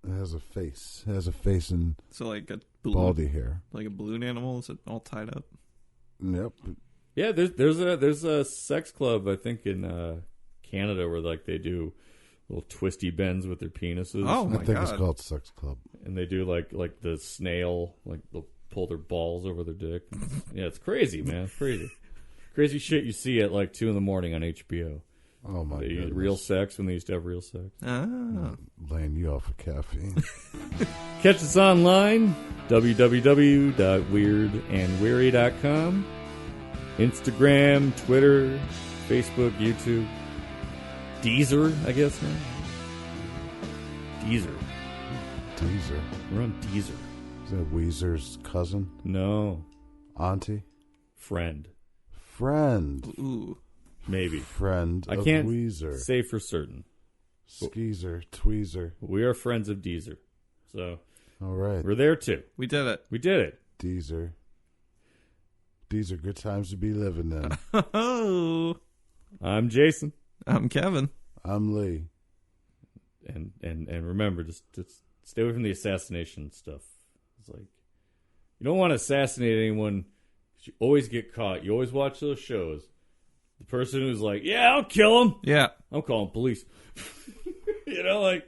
It has a face. It has a face and So like a balloon, baldy hair. like a balloon animal. Is it all tied up? Yep. Yeah, there's a sex club I think in Canada where like they do little twisty bends with their penises. Oh I my think it's god! called Sex Club. And they do like the snail, like they'll pull their balls over their dick. Yeah, it's crazy, man. It's crazy. Crazy shit you see at like 2 a.m. on HBO. Oh my They god. use real sex when they used to have real sex. Ah, Laying you off of caffeine. Catch us online, www.weirdandweary.com, Instagram, Twitter, Facebook, YouTube. Deezer, I guess now. Deezer. Deezer. We're on Deezer. Is that Weezer's cousin? No. Auntie? Friend. Friend. Ooh. Maybe. Friend I of can't Weezer. say for certain. Skeezer. Tweezer. We are friends of Deezer. So All right. we're there too. We did it. We did it. Deezer. These are good times to be living in. Oh. I'm Jason. I'm Kevin. I'm Lee. And remember, just stay away from the assassination stuff. It's like, you don't want to assassinate anyone because you always get caught. You always watch those shows. The person who's like, yeah, I'll kill him. Yeah. I'm calling police. You know, like.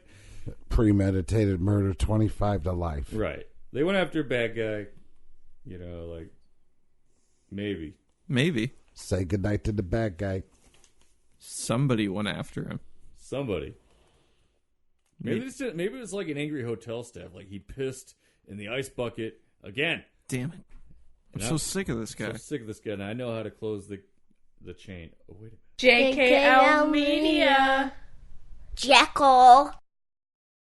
Premeditated murder, 25 to life. Right. They went after a bad guy. You know, like, maybe. Say goodnight to the bad guy. Somebody went after him. Somebody. Maybe it was like an angry hotel staff. Like, he pissed in the ice bucket again. Damn it. I'm so sick of this guy. So sick of this guy, and I know how to close the chain. Oh, wait a minute. JKL Media. Jekyll.